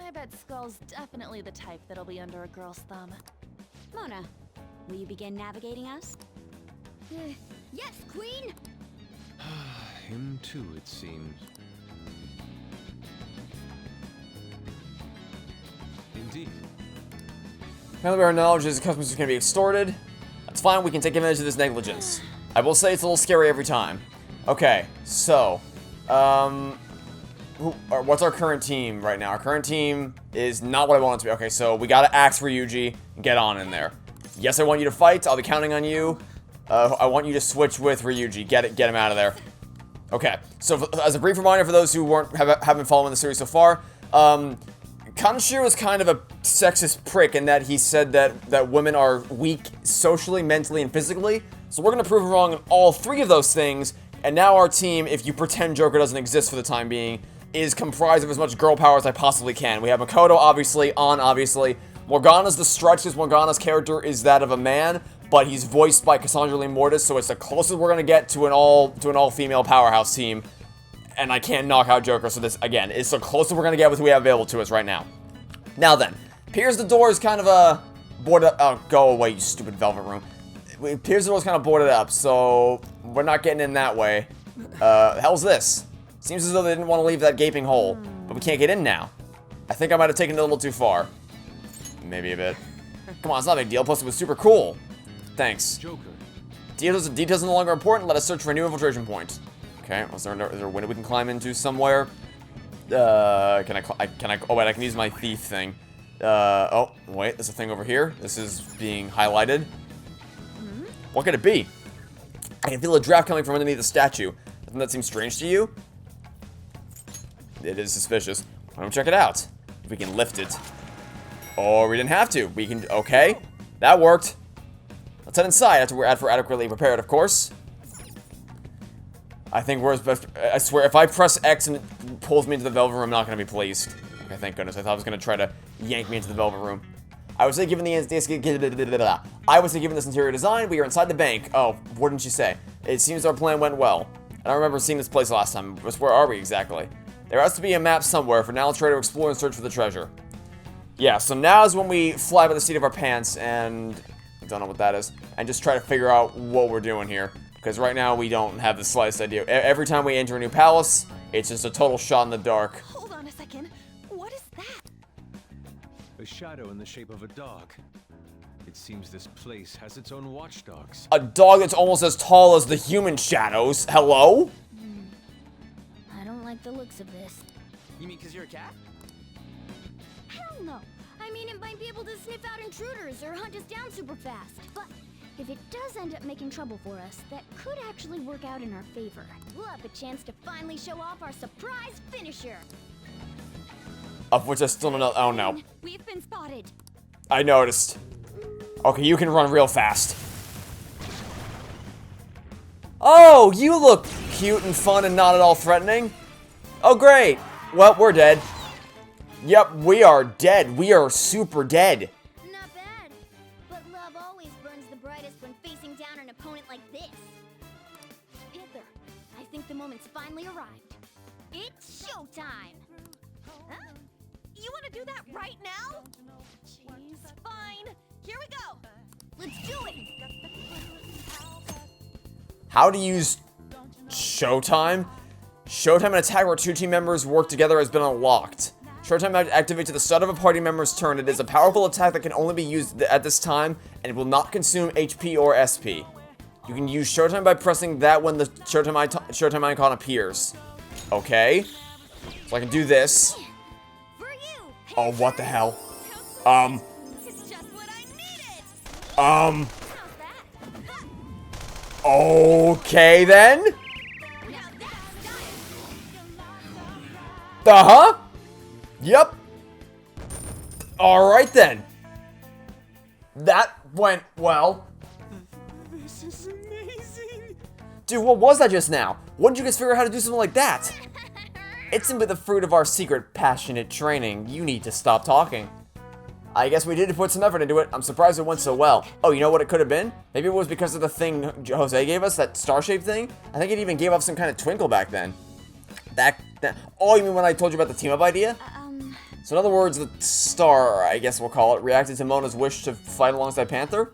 I bet Skull's definitely the type that'll be under a girl's thumb. Mona, will you begin navigating us? yes, Queen! Him too, it seems. Indeed. Now that we are knowledge is customers are going to be extorted, that's fine, we can take advantage of this negligence. I will say it's a little scary every time. Okay, so, what's our current team right now? Our current team is not what I want it to be. Okay, so we gotta axe Ryuji and get on in there. Yes, I want you to fight. I'll be counting on you. I want you to switch with Ryuji. Get him out of there. Okay, so as a brief reminder for those who haven't been following the series so far, Kanshiro is kind of a sexist prick in that he said that women are weak socially, mentally, and physically. So we're going to prove him wrong on all three of those things. And now our team, if you pretend Joker doesn't exist for the time being, is comprised of as much girl power as I possibly can. We have Makoto, obviously. An, obviously. Morgana's the stretch because Morgana's character is that of a man, but he's voiced by Cassandra Lee Mortis, so it's the closest we're going to get to an all-female powerhouse team. And I can't knock out Joker, so this, again, is the closest we're going to get with who we have available to us right now. Now then, appears the door is kind of boarded up. Oh, go away, you stupid velvet room. It appears the door's kind of boarded up, so we're not getting in that way. The hell's this? Seems as though they didn't want to leave that gaping hole, but we can't get in now. I think I might have taken it a little too far. Maybe a bit. Come on, it's not a big deal, plus it was super cool. Thanks. Joker. Details are no longer important, let us search for a new infiltration point. Okay, is there a window we can climb into somewhere? Can I, oh wait, I can use my thief thing. Oh, wait, there's a thing over here. This is being highlighted. What could it be? I can feel a draft coming from underneath the statue. Doesn't that seem strange to you? It is suspicious. Why don't we check it out? If we can lift it. Or we didn't have to. We can, okay. That worked. Let's head inside after we're adequately prepared, of course. I think we're as best. I swear, if I press X and it pulls me into the Velvet Room, I'm not going to be pleased. Okay, thank goodness. I thought it was going to try to yank me into the Velvet Room. I would say given this interior design, we are inside the bank. Oh, wouldn't you say? It seems our plan went well. I don't remember seeing this place last time. Where are we exactly? There has to be a map somewhere. For now, let's try to explore and search for the treasure. Yeah, so now is when we fly by the seat of our pants and... I don't know what that is. And just try to figure out what we're doing here. Because right now, we don't have the slightest idea. Every time we enter a new palace, it's just a total shot in the dark. Hold on a second. What is that? A shadow in the shape of a dog. It seems this place has its own watchdogs. A dog that's almost as tall as the human shadows. Hello? I don't like the looks of this. You mean 'cause you're a cat? Hell no. I mean, it might be able to sniff out intruders or hunt us down super fast. But if it does end up making trouble for us, that could actually work out in our favor. We'll have a chance to finally show off our surprise finisher. Of which I still don't know. Oh no. We've been spotted. I noticed. Okay, you can run real fast. Oh, you look cute and fun and not at all threatening. Oh, great. Well, we're dead. Yep, we are dead. We are super dead. Not bad. But love always burns the brightest when facing down an opponent like this. Panther, I think the moment's finally arrived. It's showtime. Huh? You want to do that right now? Jeez, fine. Here we go. Let's do it. How to use Showtime? Showtime, an attack where two team members work together, has been unlocked. Showtime activates at the start of a party member's turn. It is a powerful attack that can only be used at this time, and it will not consume HP or SP. You can use Showtime by pressing that when the Showtime icon appears. Okay. So I can do this. For you. Oh, what the hell? It's just what I needed. How's that? Okay then. Now that's done. Uh-huh. Yep. Alright then. That went well. This is amazing. Dude, what was that just now? When did you guys figure out how to do something like that? It's simply the fruit of our secret, passionate training. You need to stop talking. I guess we did put some effort into it. I'm surprised it went so well. Oh, you know what it could have been? Maybe it was because of the thing Jose gave us, that star-shaped thing? I think it even gave off some kind of twinkle back then. Oh, you mean when I told you about the team-up idea? So in other words, the star, I guess we'll call it, reacted to Mona's wish to fight alongside Panther?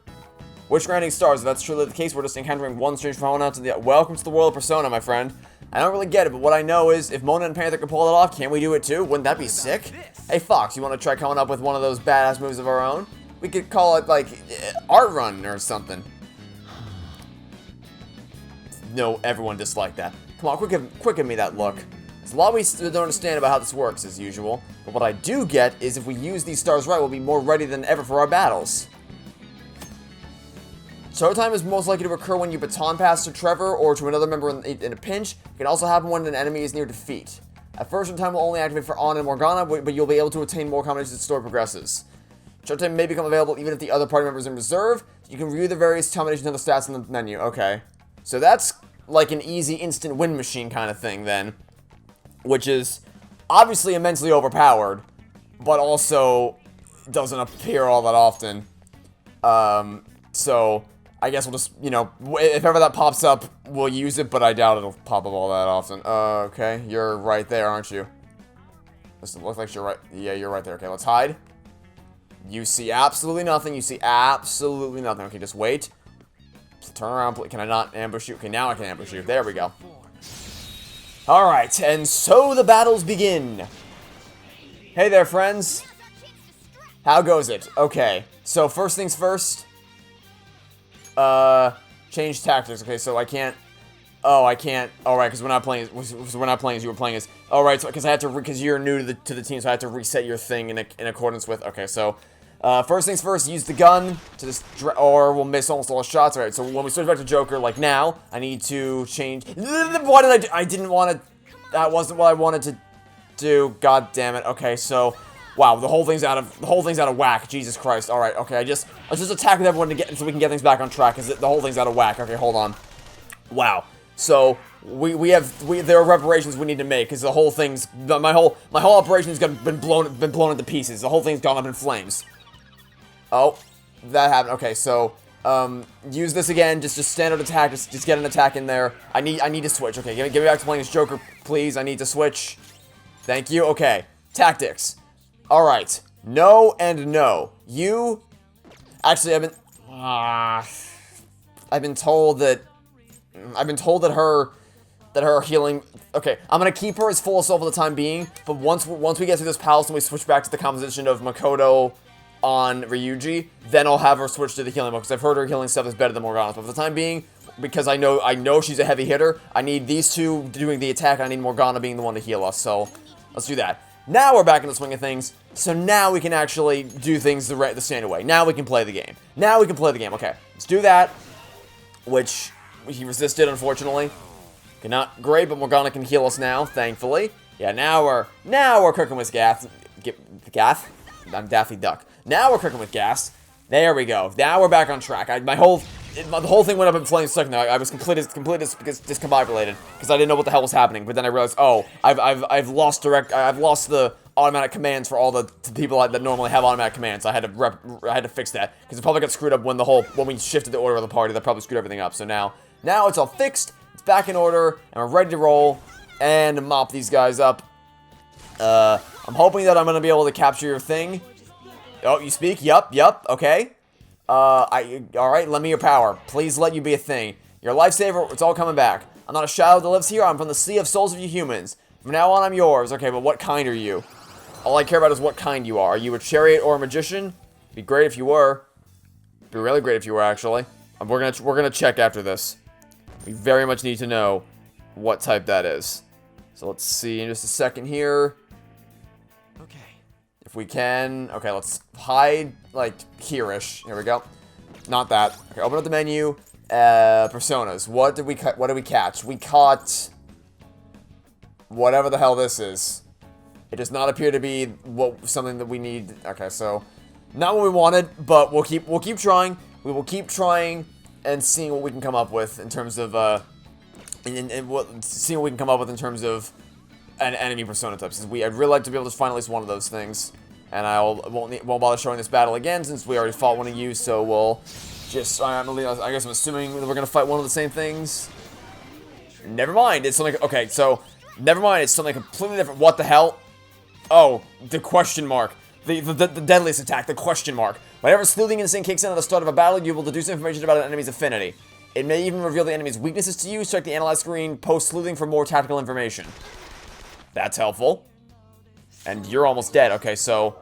Wish granting stars, if that's truly the case, we're just encountering one strange phenomenon to the... Welcome to the world of Persona, my friend. I don't really get it, but what I know is, if Mona and Panther can pull it off, can't we do it too? Wouldn't that be sick? Hey Fox, you want to try coming up with one of those badass moves of our own? We could call it, like, Art Run or something. No, everyone disliked that. Come on, quick give me that look. There's a lot we still don't understand about how this works, as usual. But what I do get is if we use these stars right, we'll be more ready than ever for our battles. Showtime is most likely to occur when you baton pass to Trevor or to another member in a pinch. It can also happen when an enemy is near defeat. At first, Showtime will only activate for Anna and Morgana, but you'll be able to attain more combinations as the story progresses. Showtime may become available even if the other party member is in reserve. You can review the various combinations of the stats in the menu. Okay. So that's like an easy instant win machine kind of thing then. Which is obviously immensely overpowered, but also doesn't appear all that often. So I guess we'll just, you know, if ever that pops up, we'll use it, but I doubt it'll pop up all that often. Okay, you're right there, aren't you? Listen, it looks like you're right. Yeah, you're right there. Okay, let's hide. You see absolutely nothing. You see absolutely nothing. Okay, just wait. Just turn around. Can I not ambush you? Okay, now I can ambush you. There we go. Alright, and so the battles begin. Hey there, friends. How goes it? Okay, so first things first. Change tactics. Okay, so I can't. Oh, I can't. All right, because we're not playing. We're not playing as you were playing as. All right, so because I had to, because you're new to the team, so I had to reset your thing in accordance with. Okay, so first things first, use the gun to just, or we'll miss almost all shots. All right, so when we switch back to Joker, like now, I need to change. What did I do? I didn't want to. That wasn't what I wanted to do. God damn it. Okay, so. Wow, the whole thing's out of whack. Jesus Christ. All right, okay. Let's just attack with everyone to get so we can get things back on track. Cause the whole thing's out of whack. Okay, hold on. Wow. So there are reparations we need to make because the whole thing's my whole operation's been blown into pieces. The whole thing's gone up in flames. Oh, that happened. Okay, so use this again. Just standard attack. Just get an attack in there. I need to switch. Okay, give me back to playing as Joker, please. I need to switch. Thank you. Okay, tactics. All right, no and no. You actually I've been told that her healing. Okay, I'm gonna keep her as full assault for the time being. But once we get through this palace and we switch back to the composition of Makoto on Ryuji, then I'll have her switch to the healing mode because I've heard her healing stuff is better than Morgana's. But for the time being, because I know she's a heavy hitter, I need these two doing the attack. And I need Morgana being the one to heal us. So let's do that. Now we're back in the swing of things. So now we can actually do things the standard way. Now we can play the game. Okay, let's do that. Which he resisted, unfortunately. Okay, not great, but Morgana can heal us now, thankfully. Yeah, now we're cooking with gas. I'm Daffy Duck. Now we're cooking with gas. There we go. Now we're back on track. The whole thing went up in flames a second ago. I was completely discombobulated because I didn't know what the hell was happening. But then I realized, oh, I've lost the automatic commands for all the people that normally have automatic commands. I had to fix that because it probably got screwed up when we shifted the order of the party. That probably screwed everything up. So now it's all fixed. It's back in order, and we're ready to roll and mop these guys up. I'm hoping that I'm gonna be able to capture your thing. Oh, you speak? Yup, okay. Alright, lend me your power. Please let you be a thing. You're a lifesaver, it's all coming back. I'm not a shadow that lives here, I'm from the sea of souls of you humans. From now on, I'm yours. Okay, but what kind are you? All I care about is what kind you are. Are you a chariot or a magician? Be great if you were. Be really great if you were, actually. We're gonna check after this. We very much need to know what type that is. So let's see in just a second here. Okay. If we can. Okay, let's hide, like, here-ish. Here we go. Not that. Okay, open up the menu. Personas. What did we catch? We caught whatever the hell this is. It does not appear to be something that we need. Okay, so not what we wanted, but we'll keep trying. We will keep trying and seeing what we can come up with in terms of seeing what we can come up with in terms of an enemy persona types. I'd really like to be able to find at least one of those things, and I won't bother showing this battle again since we already fought one of you. So we'll just I guess I'm assuming that we're gonna fight one of the same things. Never mind. It's something. Okay, so never mind. It's something completely different. What the hell? Oh, the question mark. The deadliest attack, the question mark. Whenever sleuthing instinct kicks in at the start of a battle, you will deduce information about an enemy's affinity. It may even reveal the enemy's weaknesses to you. Check the analyze screen post-sleuthing for more tactical information. That's helpful. And you're almost dead. Okay, so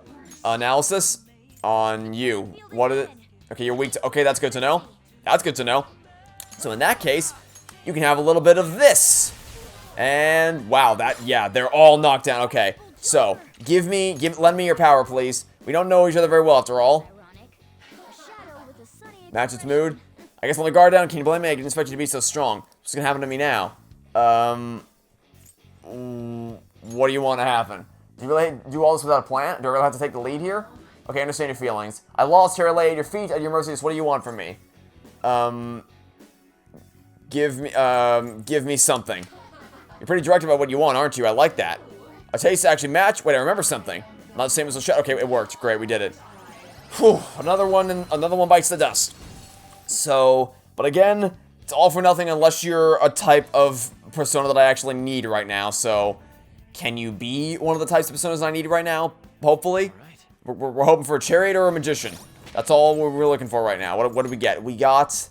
analysis on you. What is it? Okay, you're weak to... Okay, that's good to know. That's good to know. So in that case, you can have a little bit of this. And wow, they're all knocked down. Okay. So, lend me your power, please. We don't know each other very well, after all. Match its mood. I guess on the guard down, can you blame me? I didn't expect you to be so strong. What's gonna happen to me now? What do you want to happen? Do you really do all this without a plan? Do I really have to take the lead here? Okay, I understand your feelings. I lost here, I lay at your feet, at your mercy. What do you want from me? Give me something. You're pretty direct about what you want, aren't you? I like that. A taste to actually match? Wait, I remember something. Not the same as the shot. Okay, it worked. Great, we did it. Whew, another one bites the dust. So, but again, it's all for nothing unless you're a type of persona that I actually need right now. So, can you be one of the types of personas I need right now? Hopefully. We're hoping for a chariot or a magician. That's all we're looking for right now. What do we get? We got...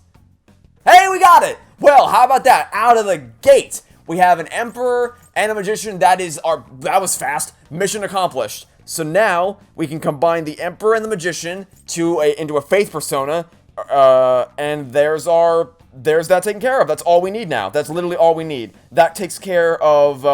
Hey, we got it! Well, how about that? Out of the gate! We have an Emperor and a Magician. That was fast. Mission accomplished. So now we can combine the Emperor and the Magician into a Faith persona, and there's that taken care of. That's all we need now. That's literally all we need. That takes care of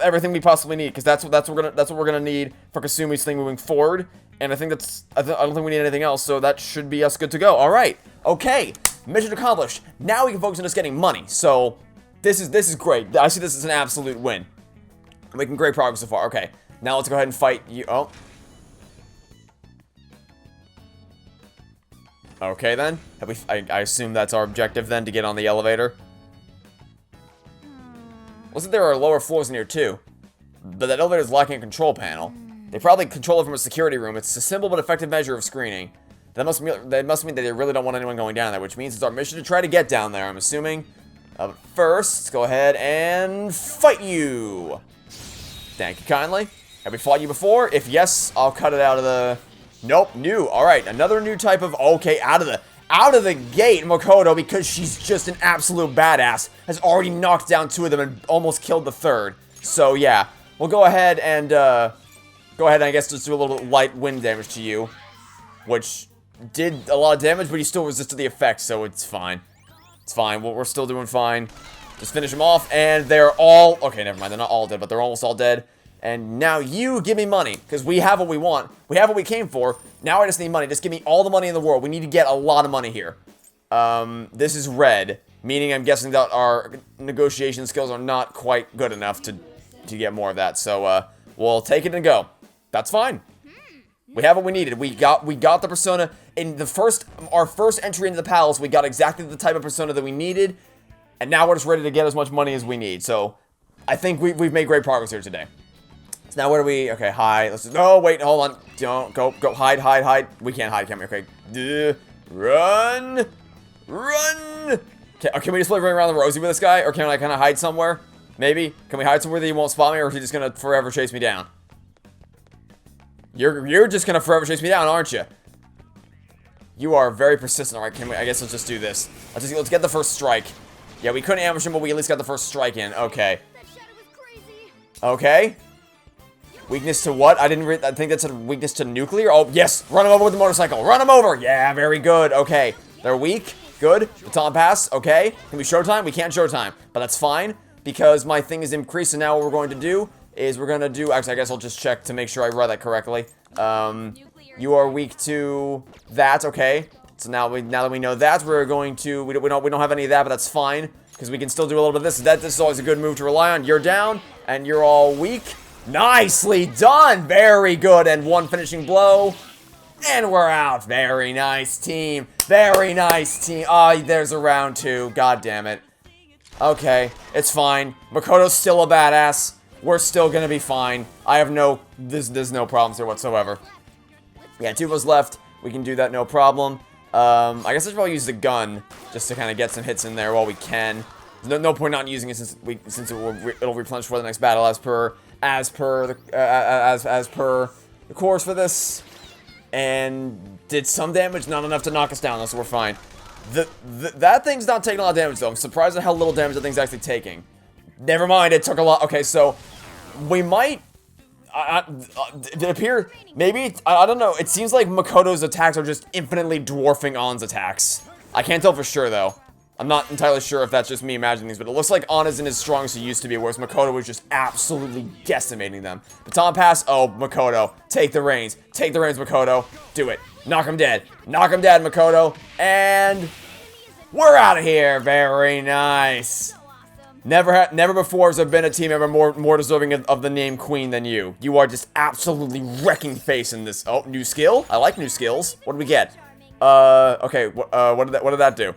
everything we possibly need, because that's what we're gonna need for Kasumi's thing moving forward. And I think I don't think we need anything else. So that should be us good to go. All right. Okay. Mission accomplished. Now we can focus on just getting money. So. This is great. I see this as an absolute win. I'm making great progress so far. Okay, now let's go ahead and fight you. Oh. Okay then. I assume that's our objective then, to get on the elevator. Looks like there are lower floors in here too. But that elevator is lacking a control panel. They probably control it from a security room. It's a simple but effective measure of screening. That must mean that they really don't want anyone going down there, which means it's our mission to try to get down there, I'm assuming. But first, let's go ahead and fight you. Thank you kindly. Have we fought you before? If yes, I'll cut it out of the... Nope, new. Alright, another new type of... Okay, out of the gate, Makoto, because she's just an absolute badass, has already knocked down 2 of them and almost killed the 3rd. So, yeah. We'll go ahead and, I guess, just do a little light wind damage to you. Which did a lot of damage, but he still resisted the effects, so it's fine. It's fine. We're still doing fine. Just finish them off, and they're all... Okay, never mind. They're not all dead, but they're almost all dead. And now you give me money, because we have what we want. We have what we came for. Now I just need money. Just give me all the money in the world. We need to get a lot of money here. This is red, meaning I'm guessing that our negotiation skills are not quite good enough to get more of that. So, we'll take it and go. That's fine. We have what we needed. We got the persona in our first entry into the palace. We got exactly the type of persona that we needed, and now we're just ready to get as much money as we need. So, I think we've made great progress here today. So now where do we? Okay, hide. Let's just. Oh wait, hold on. Don't go. Hide. We can't hide, can we? Okay. Run. Can we just play running around the rosy with this guy, or can I kind of hide somewhere? Maybe. Can we hide somewhere that he won't spot me, or is he just gonna forever chase me down? You're just gonna forever chase me down, aren't you? You are very persistent. Alright, I guess let's just do this. Let's get the first strike. Yeah, we couldn't ambush him, but we at least got the first strike in. Okay. Okay. Weakness to what? I think that's a weakness to nuclear. Oh, yes. Run him over with the motorcycle. Run him over. Yeah, very good. Okay. They're weak. Good. Baton pass. Okay. Can we showtime? We can't showtime, but that's fine because my thing is increased. So now what we're going to do is actually, I guess I'll just check to make sure I read that correctly. You are weak to that. Okay. So now that we know that, we're going to, we don't have any of that, but that's fine because we can still do a little bit of this. This is always a good move to rely on. You're down and you're all weak. Nicely done. Very good. And one finishing blow. And we're out. Very nice team. Very nice team. Ah, there's a round 2. God damn it. Okay. It's fine. Makoto's still a badass. We're still gonna be fine. I have there's no problems here whatsoever. Yeah, 2 of us left. We can do that, no problem. I guess I should probably use the gun just to kind of get some hits in there while we can. There's no point not using it since it'll replenish for the next battle as per the course for this, and did some damage, not enough to knock us down, so we're fine. That thing's not taking a lot of damage though. I'm surprised at how little damage that thing's actually taking. Never mind, it took a lot. Okay, so we might. It appear maybe I don't know. It seems like Makoto's attacks are just infinitely dwarfing Ann's attacks. I can't tell for sure though. I'm not entirely sure if that's just me imagining these, but it looks like Ann isn't as strong as he used to be, whereas Makoto was just absolutely decimating them. Baton pass. Oh, Makoto. Take the reins. Take the reins, Makoto. Do it. Knock him dead. Knock him dead, Makoto. And we're out of here. Very nice. Never before has there been a team ever more deserving of the name Queen than you. You are just absolutely wrecking face in this. Oh, new skill? I like new skills. What did we get? Okay. What did that do?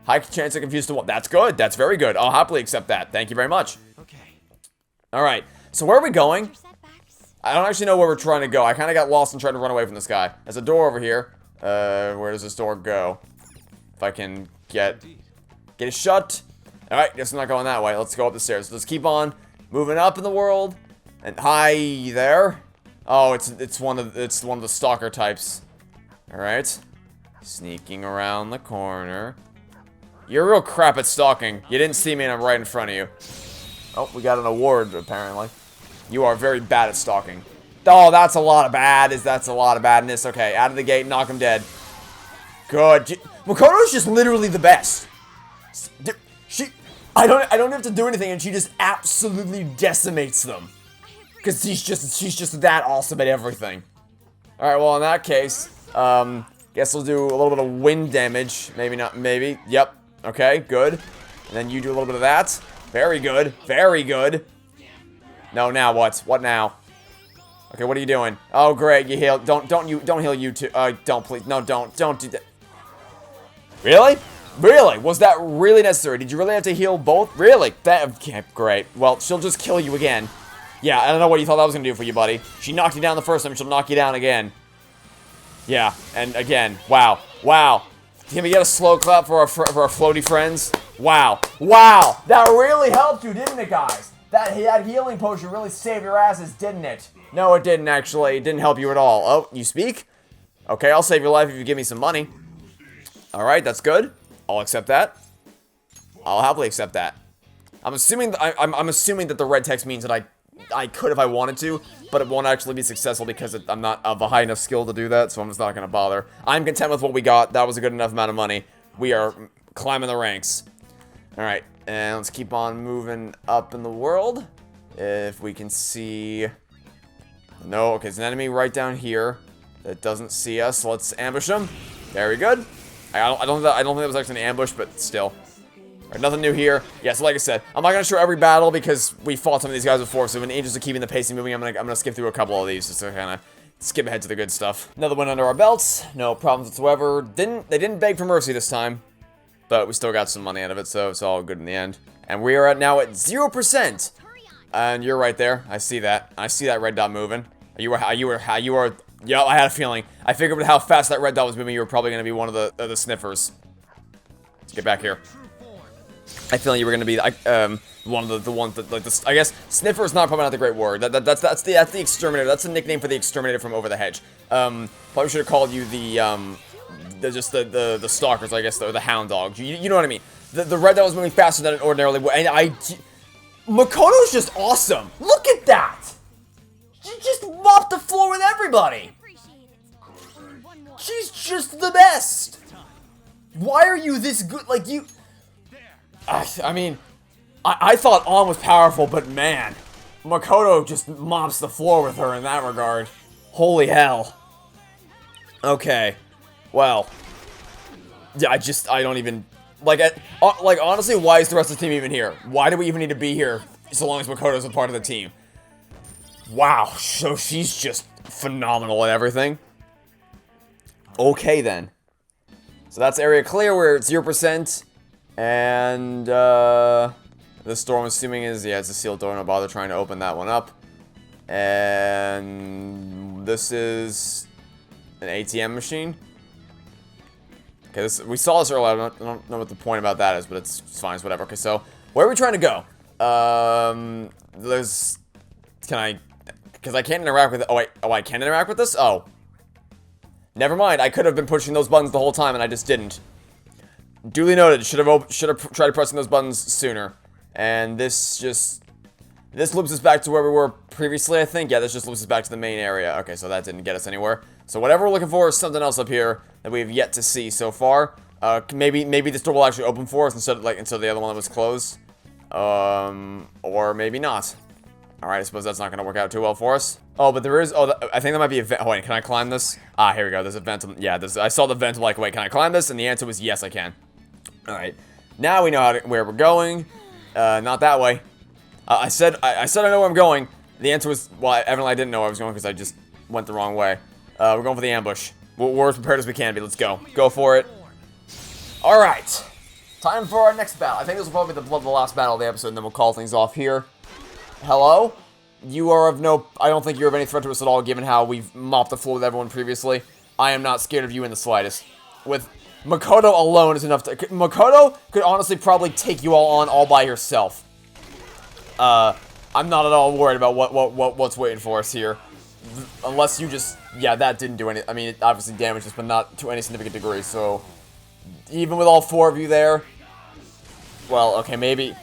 High chance of confused to one. That's good. That's very good. I'll happily accept that. Thank you very much. Okay. Alright. So where are we going? I don't actually know where we're trying to go. I kind of got lost and tried to run away from this guy. There's a door over here. Where does this door go? If I can get it shut. Alright, guess I'm not going that way. Let's go up the stairs. Let's keep on moving up in the world. And hi there. Oh, it's one of the stalker types. Alright. Sneaking around the corner. You're real crap at stalking. You didn't see me and I'm right in front of you. Oh, we got an award, apparently. You are very bad at stalking. Oh, that's a lot of that's a lot of badness. Okay, out of the gate, knock him dead. Good. Makoto's just literally the best. I don't have to do anything and she just absolutely decimates them. Because she's just that awesome at everything. Alright, well in that case, guess we'll do a little bit of wind damage. Maybe not, maybe. Yep. Okay, good. And then you do a little bit of that. Very good. Very good. No, now what? What now? Okay, what are you doing? Oh, great. You heal. Don't heal you too. Don't please. No, don't do that. Really? Really? Was that really necessary? Did you really have to heal both? Really? That, okay, great. Well, she'll just kill you again. Yeah, I don't know what you thought that was gonna do for you, buddy. She knocked you down the first time, she'll knock you down again. Yeah, and again. Wow. Wow. Can we get a slow clap for our floaty friends? Wow. Wow. That really helped you, didn't it, guys? That healing potion really saved your asses, didn't it? No, it didn't, actually. It didn't help you at all. Oh, you speak? Okay, I'll save your life if you give me some money. Alright, that's good. I'll accept that. I'll happily accept that. I'm assuming that the red text means that I could if I wanted to, but it won't actually be successful because I'm not of a high enough skill to do that, so I'm just not going to bother. I'm content with what we got. That was a good enough amount of money. We are climbing the ranks. Alright, and let's keep on moving up in the world. If we can see... No, okay, there's an enemy right down here that doesn't see us. Let's ambush him. Very good. I don't think that was actually an ambush, but still. Alright, nothing new here. Yeah, so like I said, I'm not gonna show every battle because we fought some of these guys before, so in the interest of keeping the pacing moving, I'm gonna skip through a couple of these just to kind of skip ahead to the good stuff. Another one under our belts, no problems whatsoever. They didn't beg for mercy this time, but we still got some money out of it, so it's all good in the end. And we are now at 0%. And you're right there. I see that. I see that red dot moving. You are. Yeah, I had a feeling. I figured with how fast that red dot was moving, you were probably gonna be one of the sniffers. Let's get back here. I feel like you were gonna be one of the ones that, like, I guess sniffer is probably not the great word. That's the exterminator. That's the nickname for the exterminator from Over the Hedge. Probably should have called you the stalkers, I guess, or the hound dog. You know what I mean? The red dot was moving faster than it ordinarily would, and Makoto's just awesome. Look at that. She just mopped the floor with everybody. She's just the best. Why are you this good? Like, you... I mean, I thought On was powerful, but man, Makoto just mops the floor with her in that regard. Holy hell. Okay. Well. Yeah, I don't even... Like, honestly, why is the rest of the team even here? Why do we even need to be here so long as Makoto's a part of the team? Wow, so she's just phenomenal at everything. Okay, then. So that's area clear. We're at 0%. And, this door, I'm assuming, is, yeah, it's a sealed door. No bother trying to open that one up. And this is an ATM machine. Okay, we saw this earlier. I don't know what the point about that is, but it's fine. It's whatever. Okay, so where are we trying to go? Because I can't interact with it. Oh, I can't interact with this? Oh. Never mind. I could have been pushing those buttons the whole time, and I just didn't. Duly noted. Should have tried pressing those buttons sooner. And this loops us back to where we were previously, I think. Yeah, this just loops us back to the main area. Okay, so that didn't get us anywhere. So whatever we're looking for is something else up here that we have yet to see so far. Maybe this door will actually open for us instead of the other one that was closed. Or maybe not. Alright, I suppose that's not going to work out too well for us. Oh, but there is... Oh, I think there might be a vent. Oh, wait, can I climb this? Ah, here we go. There's a vent. Yeah, I saw the vent. I'm like, wait, can I climb this? And the answer was yes, I can. Alright. Now we know where we're going. Not that way. I said I know where I'm going. The answer was... Well, evidently I didn't know where I was going because I just went the wrong way. We're going for the ambush. We're as prepared as we can be. Let's go. Go for it. Alright. Time for our next battle. I think this will probably be the last battle of the episode, and then we'll call things off here. Hello? You are of no... I don't think you're of any threat to us at all, given how we've mopped the floor with everyone previously. I am not scared of you in the slightest. With Makoto alone is enough to... Makoto could honestly probably take you all on all by herself. I'm not at all worried about what's waiting for us here. Unless you just... Yeah, that didn't do any... I mean, it obviously damaged us, but not to any significant degree, so... Even with all four of you there... Well, okay, maybe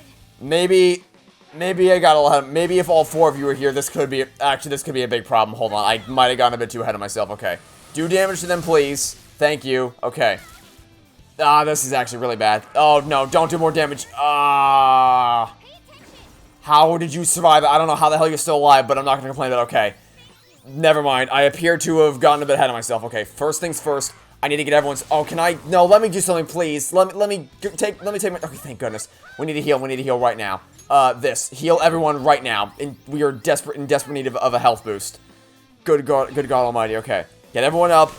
I got a lot of... Maybe if all four of you were here, this could be... Actually, this could be a big problem. Hold on. I might have gotten a bit too ahead of myself. Okay. Do damage to them, please. Thank you. Okay. Ah, this is actually really bad. Oh, no. Don't do more damage. Ah. How did you survive? I don't know how the hell you're still alive, but I'm not going to complain about it. Okay. Never mind. I appear to have gotten a bit ahead of myself. Okay. First things first. I need to get everyone's... Oh, can I... No, let me do something, please. Let me take my... Okay, thank goodness. We need to heal. We need to heal right now. Heal everyone right now. We are in desperate need of a health boost. Good God Almighty. Okay. Get everyone up.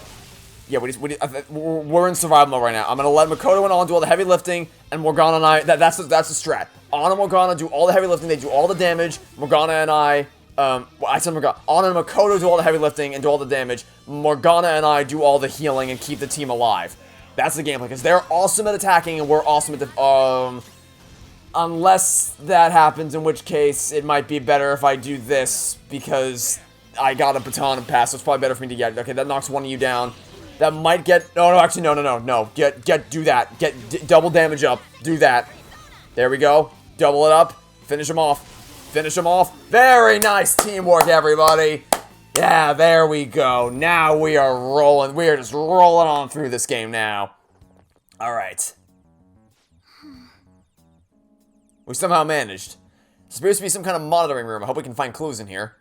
Yeah, we're in survival mode right now. I'm gonna let Makoto and Anna do all the heavy lifting, and Morgana and I. That's the strat. Anna and Morgana do all the heavy lifting. They do all the damage. Morgana and I. Well, I said Morgana. Anna and Makoto do all the heavy lifting and do all the damage. Morgana and I do all the healing and keep the team alive. That's the gameplay, because they're awesome at attacking and we're awesome at unless that happens, in which case it might be better if I do this, because I got a baton and pass, so it's probably better for me to get. Okay, that knocks one of you down. That might get. No, actually, no. Do that. Get double damage up. Do that. There we go. Double it up. Finish him off. Finish him off. Very nice teamwork, everybody. Yeah, there we go. Now we are rolling. We are just rolling on through this game now. All right. We somehow managed. This appears to be some kind of monitoring room. I hope we can find clues in here.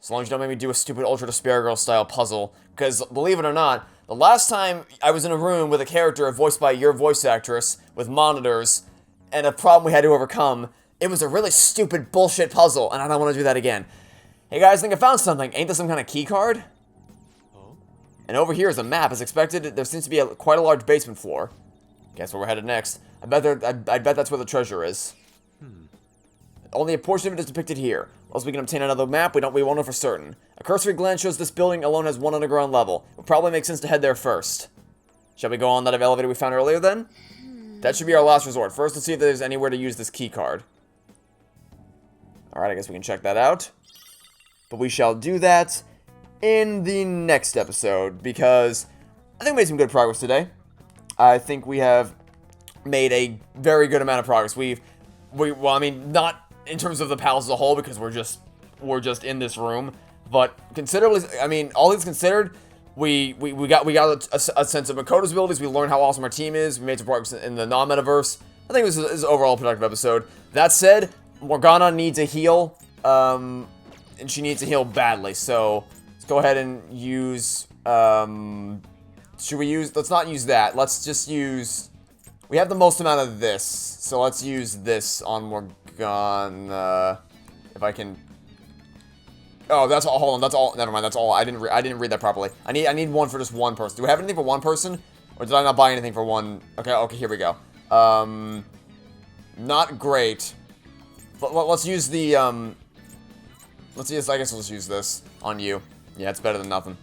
As long as you don't make me do a stupid Ultra Despair Girl style puzzle. Because, believe it or not, the last time I was in a room with a character voiced by your voice actress, with monitors, and a problem we had to overcome, it was a really stupid bullshit puzzle, and I don't want to do that again. Hey guys, I think I found something. Ain't this some kind of key card? Oh. And over here is a map. As expected, there seems to be quite a large basement floor. Guess where we're headed next. I bet that's where the treasure is. Only a portion of it is depicted here. Once we can obtain another map, we won't know for certain. A cursory glance shows this building alone has one underground level. It would probably make sense to head there first. Shall we go on that elevator we found earlier then? That should be our last resort. First, let's see if there's anywhere to use this key card. Alright, I guess we can check that out. But we shall do that in the next episode, because I think we made some good progress today. I think we have made a very good amount of progress. Well, I mean, not in terms of the palace as a whole, because we're just in this room, but considerably, I mean, all things considered, we got a sense of Makoto's abilities. We learned how awesome our team is. We made some progress in the non-metaverse. I think this is overall a productive episode. That said, Morgana needs a heal, and she needs a heal badly. So let's go ahead and use. Should we use? Let's not use that. Let's just use. We have the most amount of this, so let's use this on Morgana. If I can. Oh, that's all. Hold on, that's all. Never mind. That's all. I didn't read that properly. I need one for just one person. Do we have anything for one person, or did I not buy anything for one? Okay. Here we go. Not great. Let's use the Let's use. I guess let's use this on you. Yeah, it's better than nothing.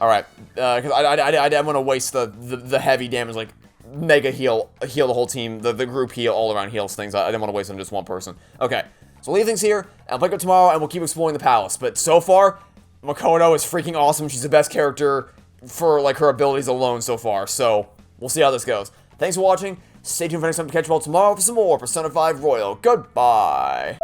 All right, because I didn't want to waste the heavy damage, like mega heal the whole team, the group heal, all around heals things. I didn't want to waste on just one person. Okay, so we'll leave things here. I'll pick up tomorrow, and we'll keep exploring the palace. But so far, Makoto is freaking awesome. She's the best character for like her abilities alone so far. So we'll see how this goes. Thanks for watching. Stay tuned for next time to catch you all tomorrow for some more Persona 5 Royal. Goodbye.